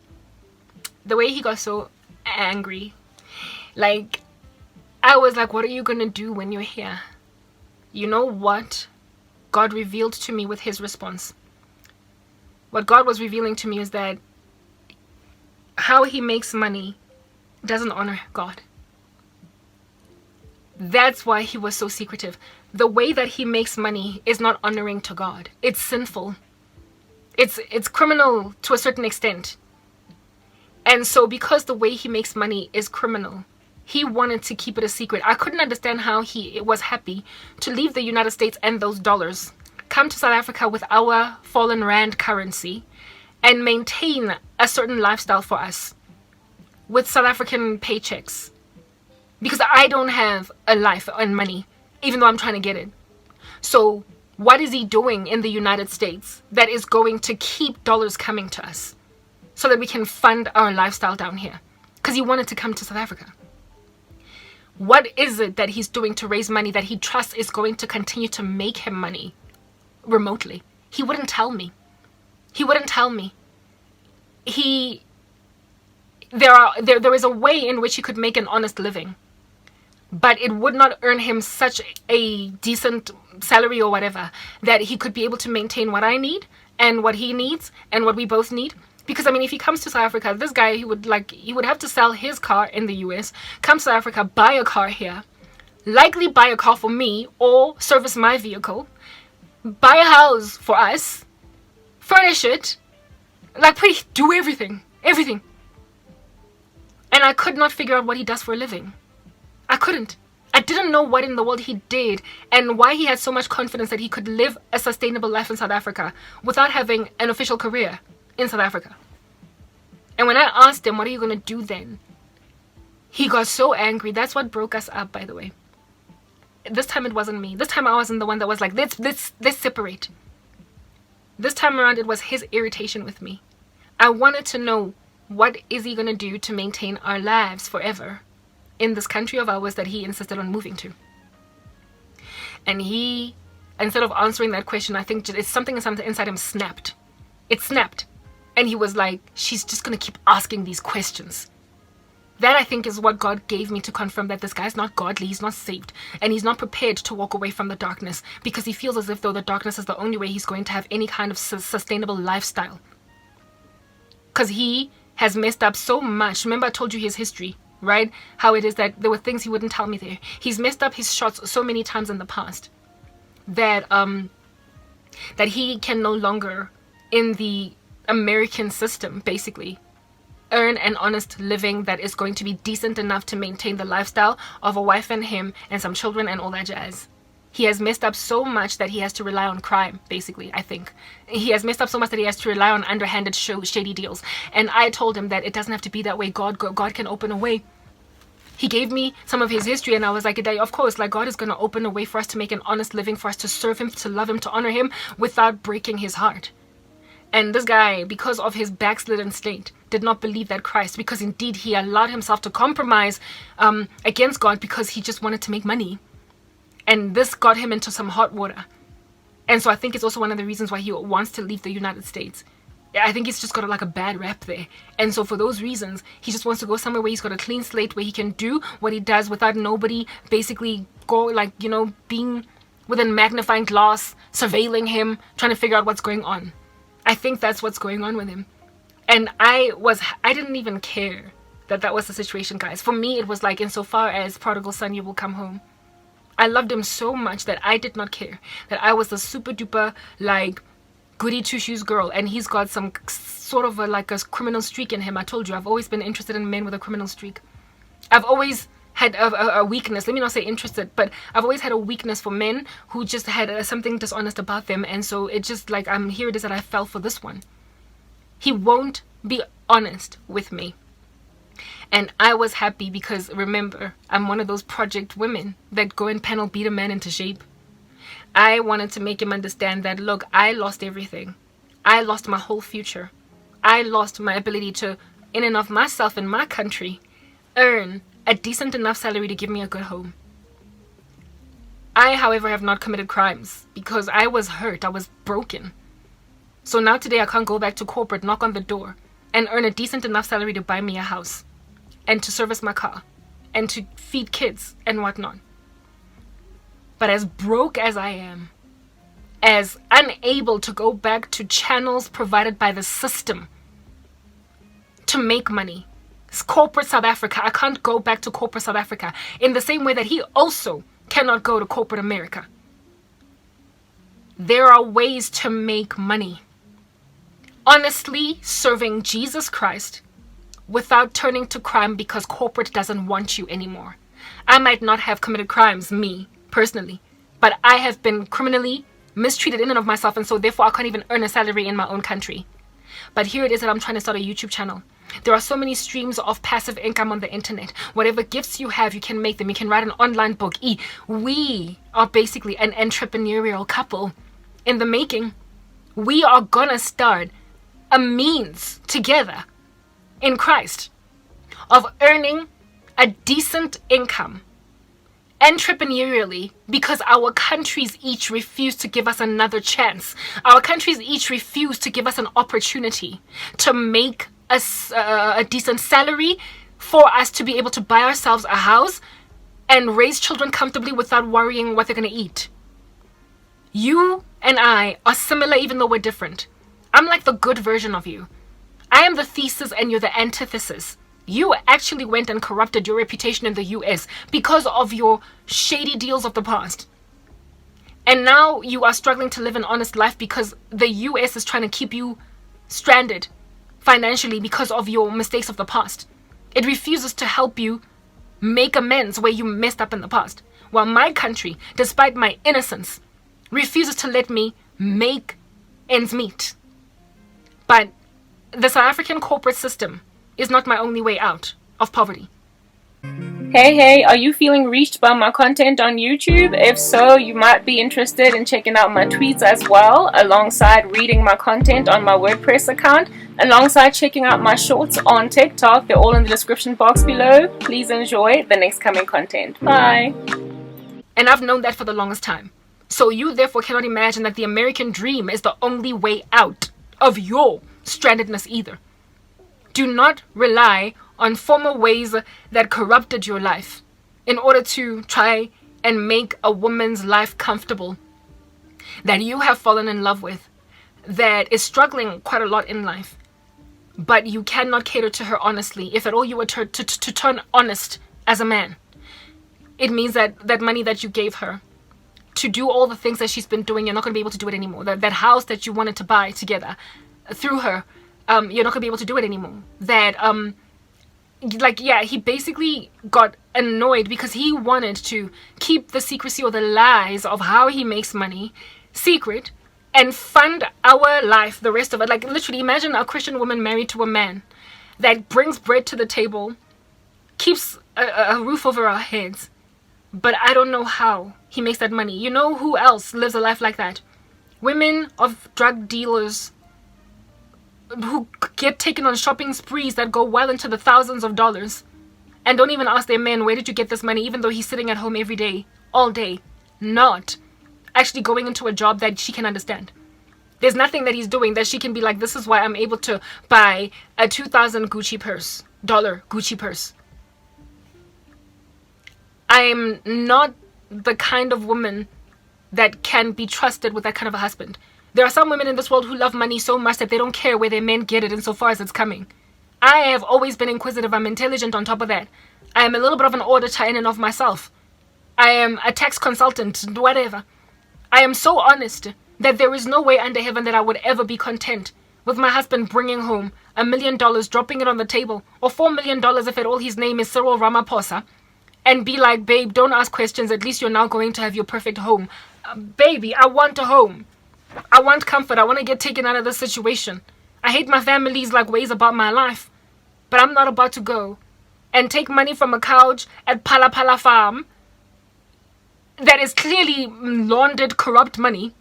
The way he got so angry. Like, I was like, what are you going to do when you're here? You know what God revealed to me with his response? What God was revealing to me is that how he makes money doesn't honor God. That's why he was so secretive. The way that he makes money is not honoring to God. It's sinful. It's criminal to a certain extent. And so because the way he makes money is criminal, he wanted to keep it a secret. I couldn't understand how he was happy to leave the United States and those dollars, come to South Africa with our fallen rand currency, and maintain a certain lifestyle for us with South African paychecks. Because I don't have a life and money, even though I'm trying to get it. So what is he doing in the United States that is going to keep dollars coming to us so that we can fund our lifestyle down here? Because he wanted to come to South Africa. What is it that he's doing to raise money that he trusts is going to continue to make him money remotely? He wouldn't tell me. He wouldn't tell me. There is a way in which he could make an honest living, but it would not earn him such a decent salary or whatever that he could be able to maintain what I need and what he needs and what we both need. Because I mean, if he comes to South Africa, this guy, he would have to sell his car in the US, come to South Africa, buy a car here, likely buy a car for me or service my vehicle, buy a house for us, furnish it, like do everything. And I could not figure out what he does for a living. I couldn't. I didn't know what in the world he did and why he had so much confidence that he could live a sustainable life in South Africa without having an official career in South Africa. And when I asked him, what are you going to do then? He got so angry. That's what broke us up, by the way. This time it wasn't me. This time I wasn't the one that was like, let's separate. This time around it was his irritation with me. I wanted to know, what is he going to do to maintain our lives forever? in this country of ours that he insisted on moving to. And he, instead of answering that question, I think it's something inside him snapped. It snapped. And he was like, she's just going to keep asking these questions. That, I think, is what God gave me to confirm that this guy's not godly, he's not saved, and he's not prepared to walk away from the darkness, because he feels as if though the darkness is the only way he's going to have any kind of sustainable lifestyle. Because he has messed up so much. Remember I told you his history, right? How it is that there were things he wouldn't tell me there. He's messed up his shots so many times in the past that that he can no longer, in the American system, basically, earn an honest living that is going to be decent enough to maintain the lifestyle of a wife and him and some children and all that jazz. He has messed up so much that he has to rely on crime, basically, I think. He has messed up so much that he has to rely on underhanded shady deals. And I told him that it doesn't have to be that way. God can open a way. He gave me some of his history, and I was like, of course, like, God is going to open a way for us to make an honest living, for us to serve him, to love him, to honor him, without breaking his heart. And this guy, because of his backslidden state, did not believe that Christ, because indeed he allowed himself to compromise against God because he just wanted to make money. And this got him into some hot water. And so I think it's also one of the reasons why he wants to leave the United States. I think he's just got like a bad rap there. And so for those reasons, he just wants to go somewhere where he's got a clean slate, where he can do what he does without nobody basically being with a magnifying glass, surveilling him, trying to figure out what's going on. I think that's what's going on with him. And I didn't even care that was the situation, guys. For me, it was like, insofar as prodigal son, you will come home. I loved him so much that I did not care that I was the super duper, like, goody two-shoes girl, and he's got some sort of a criminal streak in him. I told you, I've always been interested in men with a criminal streak. I've always had a weakness, let me not say interested, but I've always had a weakness for men who just had something dishonest about them. And so it just like, here it is that I fell for this one. He won't be honest with me. And I was happy because, remember, I'm one of those project women that go and panel beat a man into shape. I wanted to make him understand that, look, I lost everything. I lost my whole future. I lost my ability to, in and of myself in my country, earn a decent enough salary to give me a good home. I, however, have not committed crimes because I was hurt. I was broken. So now today I can't go back to corporate, knock on the door, and earn a decent enough salary to buy me a house and to service my car and to feed kids and whatnot. But as broke as I am, as unable to go back to channels provided by the system to make money, it's corporate South Africa, I can't go back to corporate South Africa in the same way that he also cannot go to corporate America. There are ways to make money. Honestly, serving Jesus Christ without turning to crime because corporate doesn't want you anymore. I might not have committed crimes, me, personally, but I have been criminally mistreated in and of myself, and so therefore I can't even earn a salary in my own country. But here it is that I'm trying to start a YouTube channel. There are so many streams of passive income on the internet. Whatever gifts you have, you can make them. You can write an online book. We are basically an entrepreneurial couple in the making. We are gonna start a means together in Christ of earning a decent income entrepreneurially, because our countries each refuse to give us another chance. Our countries each refuse to give us an opportunity to make a decent salary for us to be able to buy ourselves a house and raise children comfortably without worrying what they're going to eat. You and I are similar even though we're different. I'm like the good version of you. I am the thesis and you're the antithesis. You actually went and corrupted your reputation in the US because of your shady deals of the past. And now you are struggling to live an honest life because the US is trying to keep you stranded financially because of your mistakes of the past. It refuses to help you make amends where you messed up in the past. While my country, despite my innocence, refuses to let me make ends meet. But the South African corporate system is not my only way out of poverty. Hey, are you feeling reached by my content on YouTube? If so, you might be interested in checking out my tweets as well, alongside reading my content on my WordPress account. alongside checking out my shorts on TikTok. They're all in the description box below. Please enjoy the next coming content. Bye. And I've known that for the longest time. So you therefore cannot imagine that the American dream is the only way out of your strandedness either. Do not rely on former ways that corrupted your life in order to try and make a woman's life comfortable that you have fallen in love with, that is struggling quite a lot in life, but you cannot cater to her honestly. If at all you were to turn honest as a man, it means that that money that you gave her to do all the things that she's been doing, you're not going to be able to do it anymore. That house that you wanted to buy together through her, you're not going to be able to do it anymore. He basically got annoyed because he wanted to keep the secrecy or the lies of how he makes money secret and fund our life, the rest of it. Like, literally, imagine a Christian woman married to a man that brings bread to the table, keeps a roof over our heads, but I don't know how he makes that money. You know who else lives a life like that? Women of drug dealers who get taken on shopping sprees that go well into the thousands of dollars and don't even ask their men, where did you get this money, even though he's sitting at home every day, all day, not actually going into a job that she can understand. There's nothing that he's doing that she can be like, this is why I'm able to buy a $2,000 Gucci purse. I am not the kind of woman that can be trusted with that kind of a husband. There are some women in this world who love money so much that they don't care where their men get it insofar as it's coming. I have always been inquisitive. I'm intelligent on top of that. I am a little bit of an auditor in and of myself. I am a tax consultant, whatever. I am so honest that there is no way under heaven that I would ever be content with my husband bringing home $1 million, dropping it on the table, or $4 million if at all his name is Cyril Ramaphosa, and be like, babe, don't ask questions. At least you're now going to have your perfect home. Baby, I want a home. I want comfort. I want to get taken out of this situation. I hate my family's ways about my life. But I'm not about to go and take money from a couch at Pala Pala Farm that is clearly laundered, corrupt money,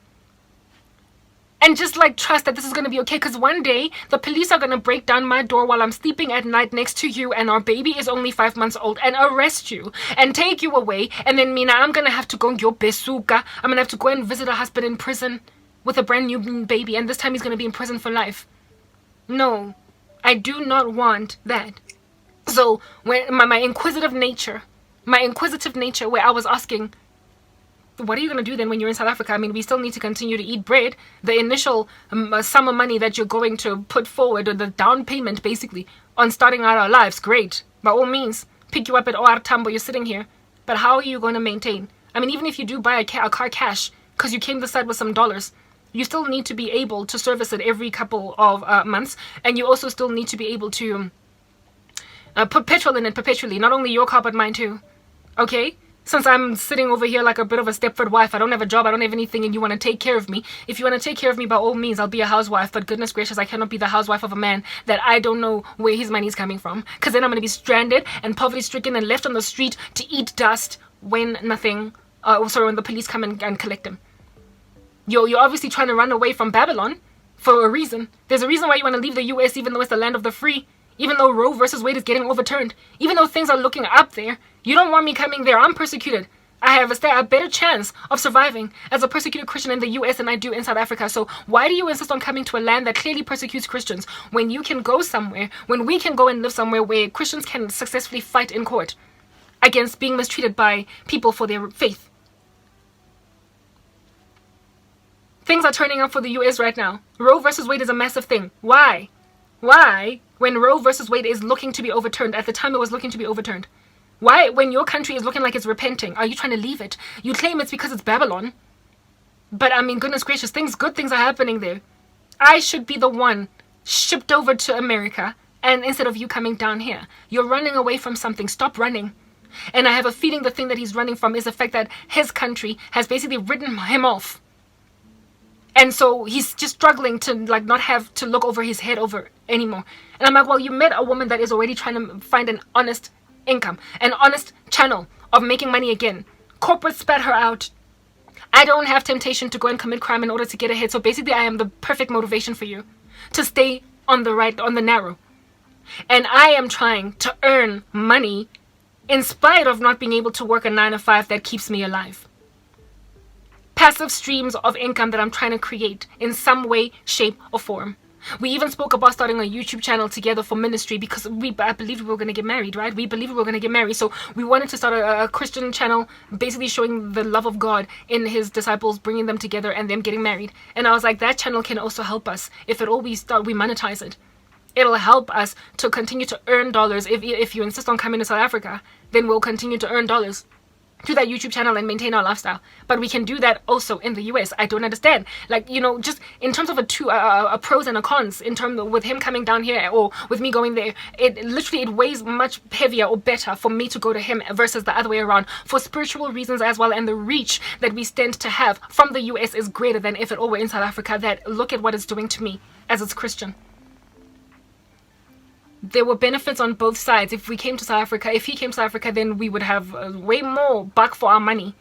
and just trust that this is going to be okay, because one day the police are going to break down my door while I'm sleeping at night next to you and our baby is only 5 months old and arrest you and take you away, and then Mina, I'm going to have to go besuka. I'm going to have to go and visit a husband in prison with a brand new baby, and this time he's going to be in prison for life. No, I do not want that. So when my inquisitive nature, where I was asking, what are you going to do then when you're in South Africa? I mean, we still need to continue to eat bread. The initial sum of money that you're going to put forward, or the down payment basically, on starting out our lives, great. By all means, pick you up at OR Tambo, you're sitting here. But how are you going to maintain? I mean, even if you do buy a car cash, because you came this side with some dollars, you still need to be able to service it every couple of months. And you also still need to be able to put petrol in it perpetually. Not only your car, but mine too. Okay? Since I'm sitting over here like a bit of a Stepford wife, I don't have a job, I don't have anything, and you want to take care of me. If you want to take care of me, by all means, I'll be a housewife. But goodness gracious, I cannot be the housewife of a man that I don't know where his money's coming from. Because then I'm going to be stranded and poverty-stricken and left on the street to eat dust when when the police come and collect him. You're obviously trying to run away from Babylon for a reason. There's a reason why you want to leave the U.S. even though it's the land of the free. Even though Roe versus Wade is getting overturned. Even though things are looking up there. You don't want me coming there. I'm persecuted. I have a better chance of surviving as a persecuted Christian in the U.S. than I do in South Africa. So why do you insist on coming to a land that clearly persecutes Christians when you can go somewhere, when we can go and live somewhere where Christians can successfully fight in court against being mistreated by people for their faith? Things are turning up for the U.S. right now. Roe versus Wade is a massive thing. Why? Why, when Roe versus Wade is looking to be overturned, at the time it was looking to be overturned? Why, when your country is looking like it's repenting, are you trying to leave it? You claim it's because it's Babylon. But I mean, goodness gracious, good things are happening there. I should be the one shipped over to America, and instead of you coming down here. You're running away from something. Stop running. And I have a feeling the thing that he's running from is the fact that his country has basically written him off. And so he's just struggling to not have to look over his head over anymore. And I'm like, well, you met a woman that is already trying to find an honest income, an honest channel of making money again. Corporate spat her out. I don't have temptation to go and commit crime in order to get ahead. So basically I am the perfect motivation for you to stay on the narrow. And I am trying to earn money in spite of not being able to work a 9 to 5 that keeps me alive. Passive streams of income that I'm trying to create in some way, shape, or form. We even spoke about starting a YouTube channel together for ministry because I believed we were going to get married, right? We believed we were going to get married. So we wanted to start a Christian channel, basically showing the love of God in his disciples, bringing them together and them getting married. And I was like, that channel can also help us. If at all we monetize it, it'll help us to continue to earn dollars. If you insist on coming to South Africa, then we'll continue to earn dollars through that YouTube channel and maintain our lifestyle. But we can do that also in the US. I don't understand. Like, just in terms of a pros and a cons, in terms of with him coming down here or with me going there, it weighs much heavier or better for me to go to him versus the other way around for spiritual reasons as well. And the reach that we stand to have from the US is greater than if it all were in South Africa. That look at what it's doing to me as a Christian. There were benefits on both sides. If he came to South Africa, then we would have way more buck for our money.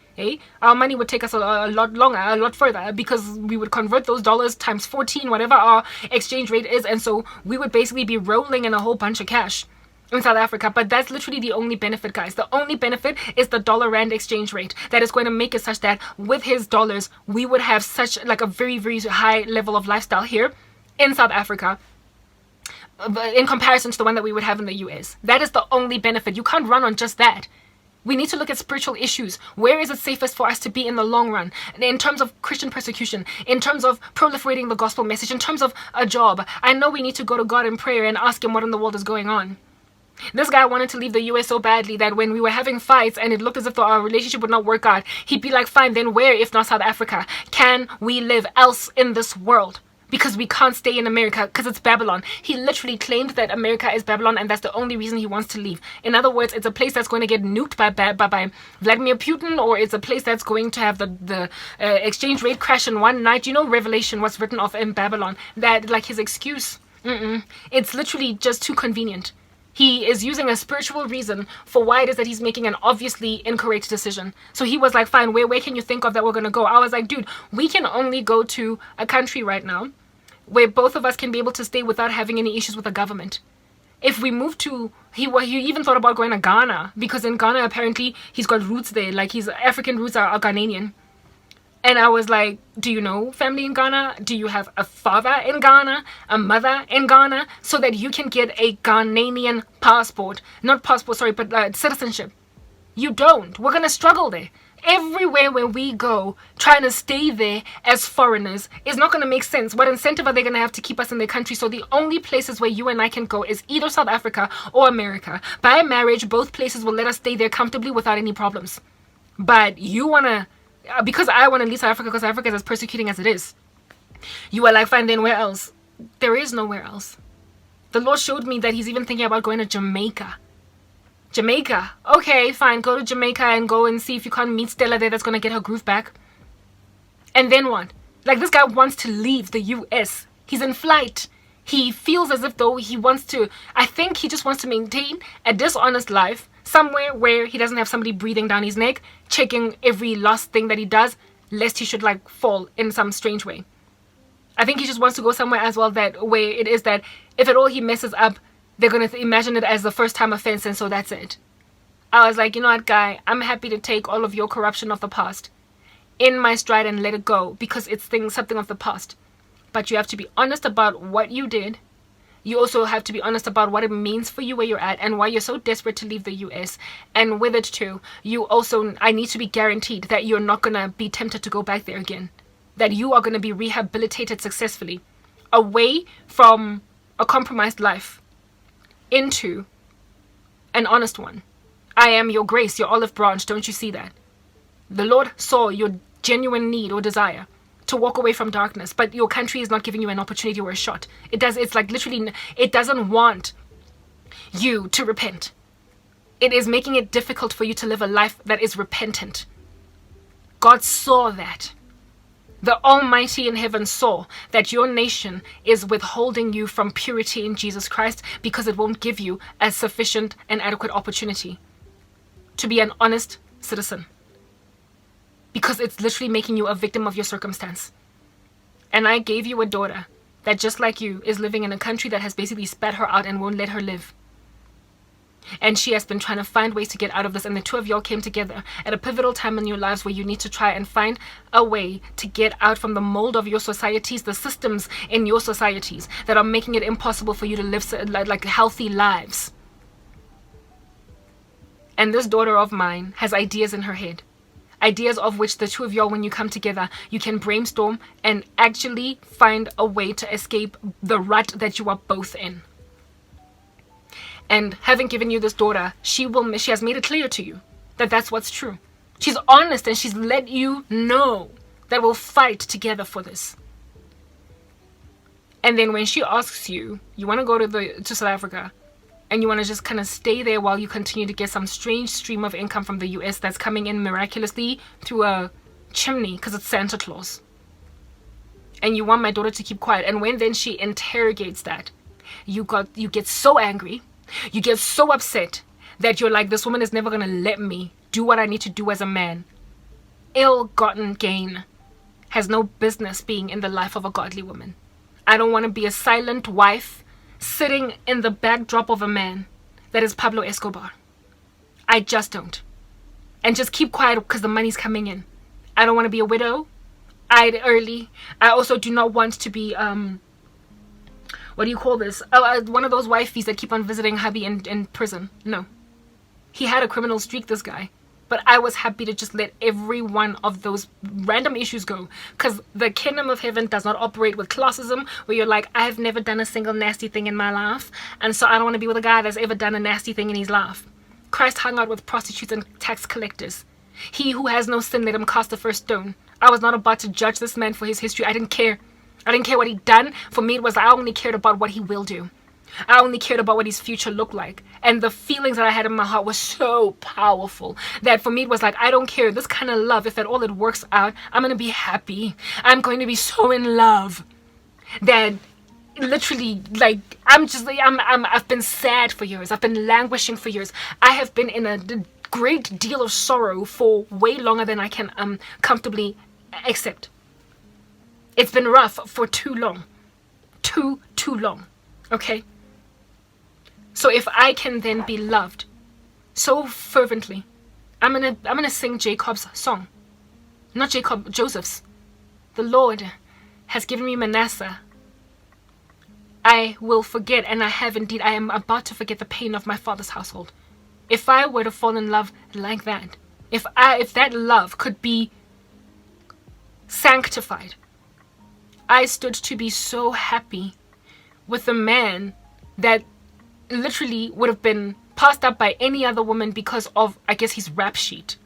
Our money would take us a lot longer, a lot further, because we would convert those dollars times 14, whatever our exchange rate is. And so we would basically be rolling in a whole bunch of cash in South Africa. But that's literally the only benefit, guys. The only benefit is the dollar-rand exchange rate that is going to make it such that with his dollars, we would have such like a very, very high level of lifestyle here in South Africa in comparison to the one that we would have in the US. That is the only benefit. You can't run on just that. We need to look at spiritual issues. Where is it safest for us to be in the long run? In terms of Christian persecution, in terms of proliferating the gospel message, in terms of a job. I know we need to go to God in prayer and ask him what in the world is going on. This guy wanted to leave the US so badly that when we were having fights and it looked as if our relationship would not work out, he'd be like, fine, then where if not South Africa? Can we live else in this world? Because we can't stay in America because it's Babylon. He literally claimed that America is Babylon and that's the only reason he wants to leave. In other words, it's a place that's going to get nuked by Vladimir Putin, or it's a place that's going to have the exchange rate crash in one night. Revelation was written off in Babylon. That, like, his excuse. It's literally just too convenient. He is using a spiritual reason for why it is that he's making an obviously incorrect decision. So he was like, fine, where can you think of that we're going to go? I was like, dude, we can only go to a country right now where both of us can be able to stay without having any issues with the government. If we move to, he even thought about going to Ghana, because in Ghana, apparently, he's got roots there. Like, his African roots are Ghanaian. And I was like, do you know family in Ghana? Do you have a father in Ghana? A mother in Ghana? So that you can get a Ghanaian passport. Not passport, sorry, but citizenship. You don't. We're going to struggle there. Everywhere where we go, trying to stay there as foreigners is not going to make sense. What incentive are they going to have to keep us in their country? So the only places where you and I can go is either South Africa or America. By marriage, both places will let us stay there comfortably without any problems. But you want to, because I want to leave South Africa because South Africa is as persecuting as it is. You are like, fine, then where else? There is nowhere else. The Lord showed me that he's even thinking about going to Jamaica. Jamaica. Okay, fine. Go to Jamaica and go and see if you can't meet Stella there. That's going to get her groove back. And then what? Like, this guy wants to leave the US. He's in flight. He feels as if though he wants to, I think he just wants to maintain a dishonest life somewhere where he doesn't have somebody breathing down his neck, checking every last thing that he does, lest he should like fall in some strange way. I think he just wants to go somewhere as well that way it is that if at all he messes up, they're going to imagine it as the first time offense, and so that's it. I was like, you know what, guy, I'm happy to take all of your corruption of the past in my stride and let it go, because it's something of the past. But you have to be honest about what you did. You also have to be honest about what it means for you where you're at and why you're so desperate to leave the US. And with it too, I need to be guaranteed that you're not going to be tempted to go back there again. That you are going to be rehabilitated successfully away from a compromised life into an honest one. I am your grace, your olive branch. Don't you see that? The Lord saw your genuine need or desire to walk away from darkness, but your country is not giving you an opportunity or a shot. It's like literally, it doesn't want you to repent. It is making it difficult for you to live a life that is repentant. God saw that. The Almighty in heaven saw that your nation is withholding you from purity in Jesus Christ because it won't give you a sufficient and adequate opportunity to be an honest citizen. Because it's literally making you a victim of your circumstance. And I gave you a daughter that, just like you, is living in a country that has basically spat her out and won't let her live. And she has been trying to find ways to get out of this, and the two of y'all came together at a pivotal time in your lives where you need to try and find a way to get out from the mold of your societies, the systems in your societies that are making it impossible for you to live like healthy lives. And this daughter of mine has ideas in her head. Ideas of which the two of y'all, when you come together, you can brainstorm and actually find a way to escape the rut that you are both in. And having given you this daughter, she has made it clear to you that that's what's true. She's honest, and she's let you know that we'll fight together for this. And then when she asks you, you want to go to South Africa, and you want to just kind of stay there while you continue to get some strange stream of income from the US that's coming in miraculously through a chimney because it's Santa Claus. And you want my daughter to keep quiet. And when then she interrogates that, you get so angry, you get so upset that you're like, this woman is never going to let me do what I need to do as a man. Ill-gotten gain has no business being in the life of a godly woman. I don't want to be a silent wife sitting in the backdrop of a man that is Pablo Escobar. I just don't. And just keep quiet because the money's coming in. I don't want to be a widow. I also do not want to be what do you call this? One of those wifeys that keep on visiting hubby in prison. No. He had a criminal streak, this guy. But I was happy to just let every one of those random issues go. Because the kingdom of heaven does not operate with classism, where you're like, I have never done a single nasty thing in my life, and so I don't want to be with a guy that's ever done a nasty thing in his life. Christ hung out with prostitutes and tax collectors. He who has no sin, let him cast the first stone. I was not about to judge this man for his history. I didn't care. I didn't care what he'd done. For me, it was I only cared about what he will do. I only cared about what his future looked like. And the feelings that I had in my heart were so powerful that for me it was like, I don't care. This kind of love, if at all it works out, I'm going to be happy. I'm going to be so in love that literally, like, I've been sad for years. I've been languishing for years. I have been in a great deal of sorrow for way longer than I can comfortably accept. It's been rough for too long. Too long. Okay? So if I can then be loved so fervently, I'm gonna sing Jacob's song. Not Jacob, Joseph's. The Lord has given me Manasseh. I will forget, and I have indeed. I am about to forget the pain of my father's household. If I were to fall in love like that, if that love could be sanctified, I stood to be so happy with a man that literally would have been passed up by any other woman because of, I guess, his rap sheet.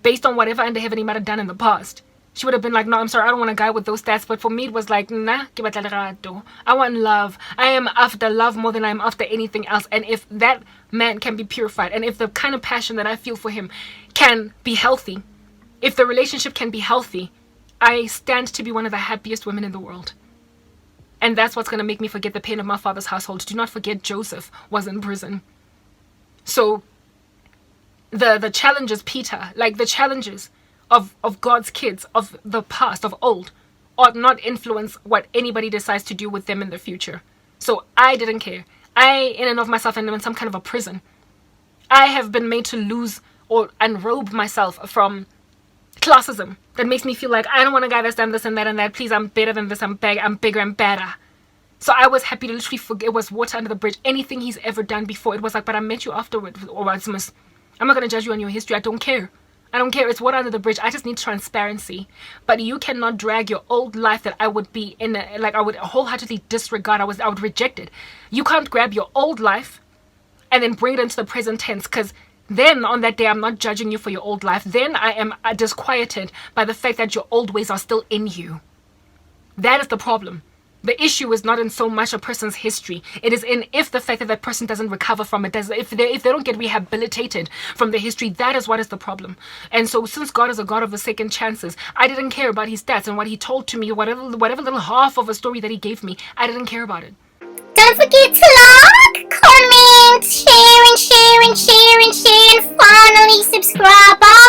Based on whatever under heaven he might have done in the past. She would have been like, no, I'm sorry, I don't want a guy with those stats. But for me, it was like, nah, ke batla lerato. I want love. I am after love more than I am after anything else. And if that man can be purified, and if the kind of passion that I feel for him can be healthy, if the relationship can be healthy, I stand to be one of the happiest women in the world. And that's what's going to make me forget the pain of my father's household. Do not forget Joseph was in prison. So the challenges, Peter, like the challenges of God's kids, of the past, of old, ought not influence what anybody decides to do with them in the future. So I didn't care. I, in and of myself, am in some kind of a prison. I have been made to lose or unrobe myself from classism that makes me feel like I don't want a guy that's done this and that and that. Please, I'm better than this. I'm bigger and better. So I was happy to literally forget. It was water under the bridge. Anything he's ever done before, it was like, but I met you afterward, or Erasmus. I'm not going to judge you on your history. I don't care. I don't care. It's water under the bridge. I just need transparency. But you cannot drag your old life that I would be in, I would wholeheartedly disregard. I would reject it. You can't grab your old life and then bring it into the present tense, because then on that day, I'm not judging you for your old life. Then I am disquieted by the fact that your old ways are still in you. That is the problem. The issue is not in so much a person's history. It is in if the fact that that person doesn't recover from it, if they don't get rehabilitated from the history, that is what is the problem. And so since God is a God of the second chances, I didn't care about his stats and what he told to me, whatever little half of a story that he gave me, I didn't care about it. Don't forget to like, comment, share and share and share and share and finally subscribe. Bye.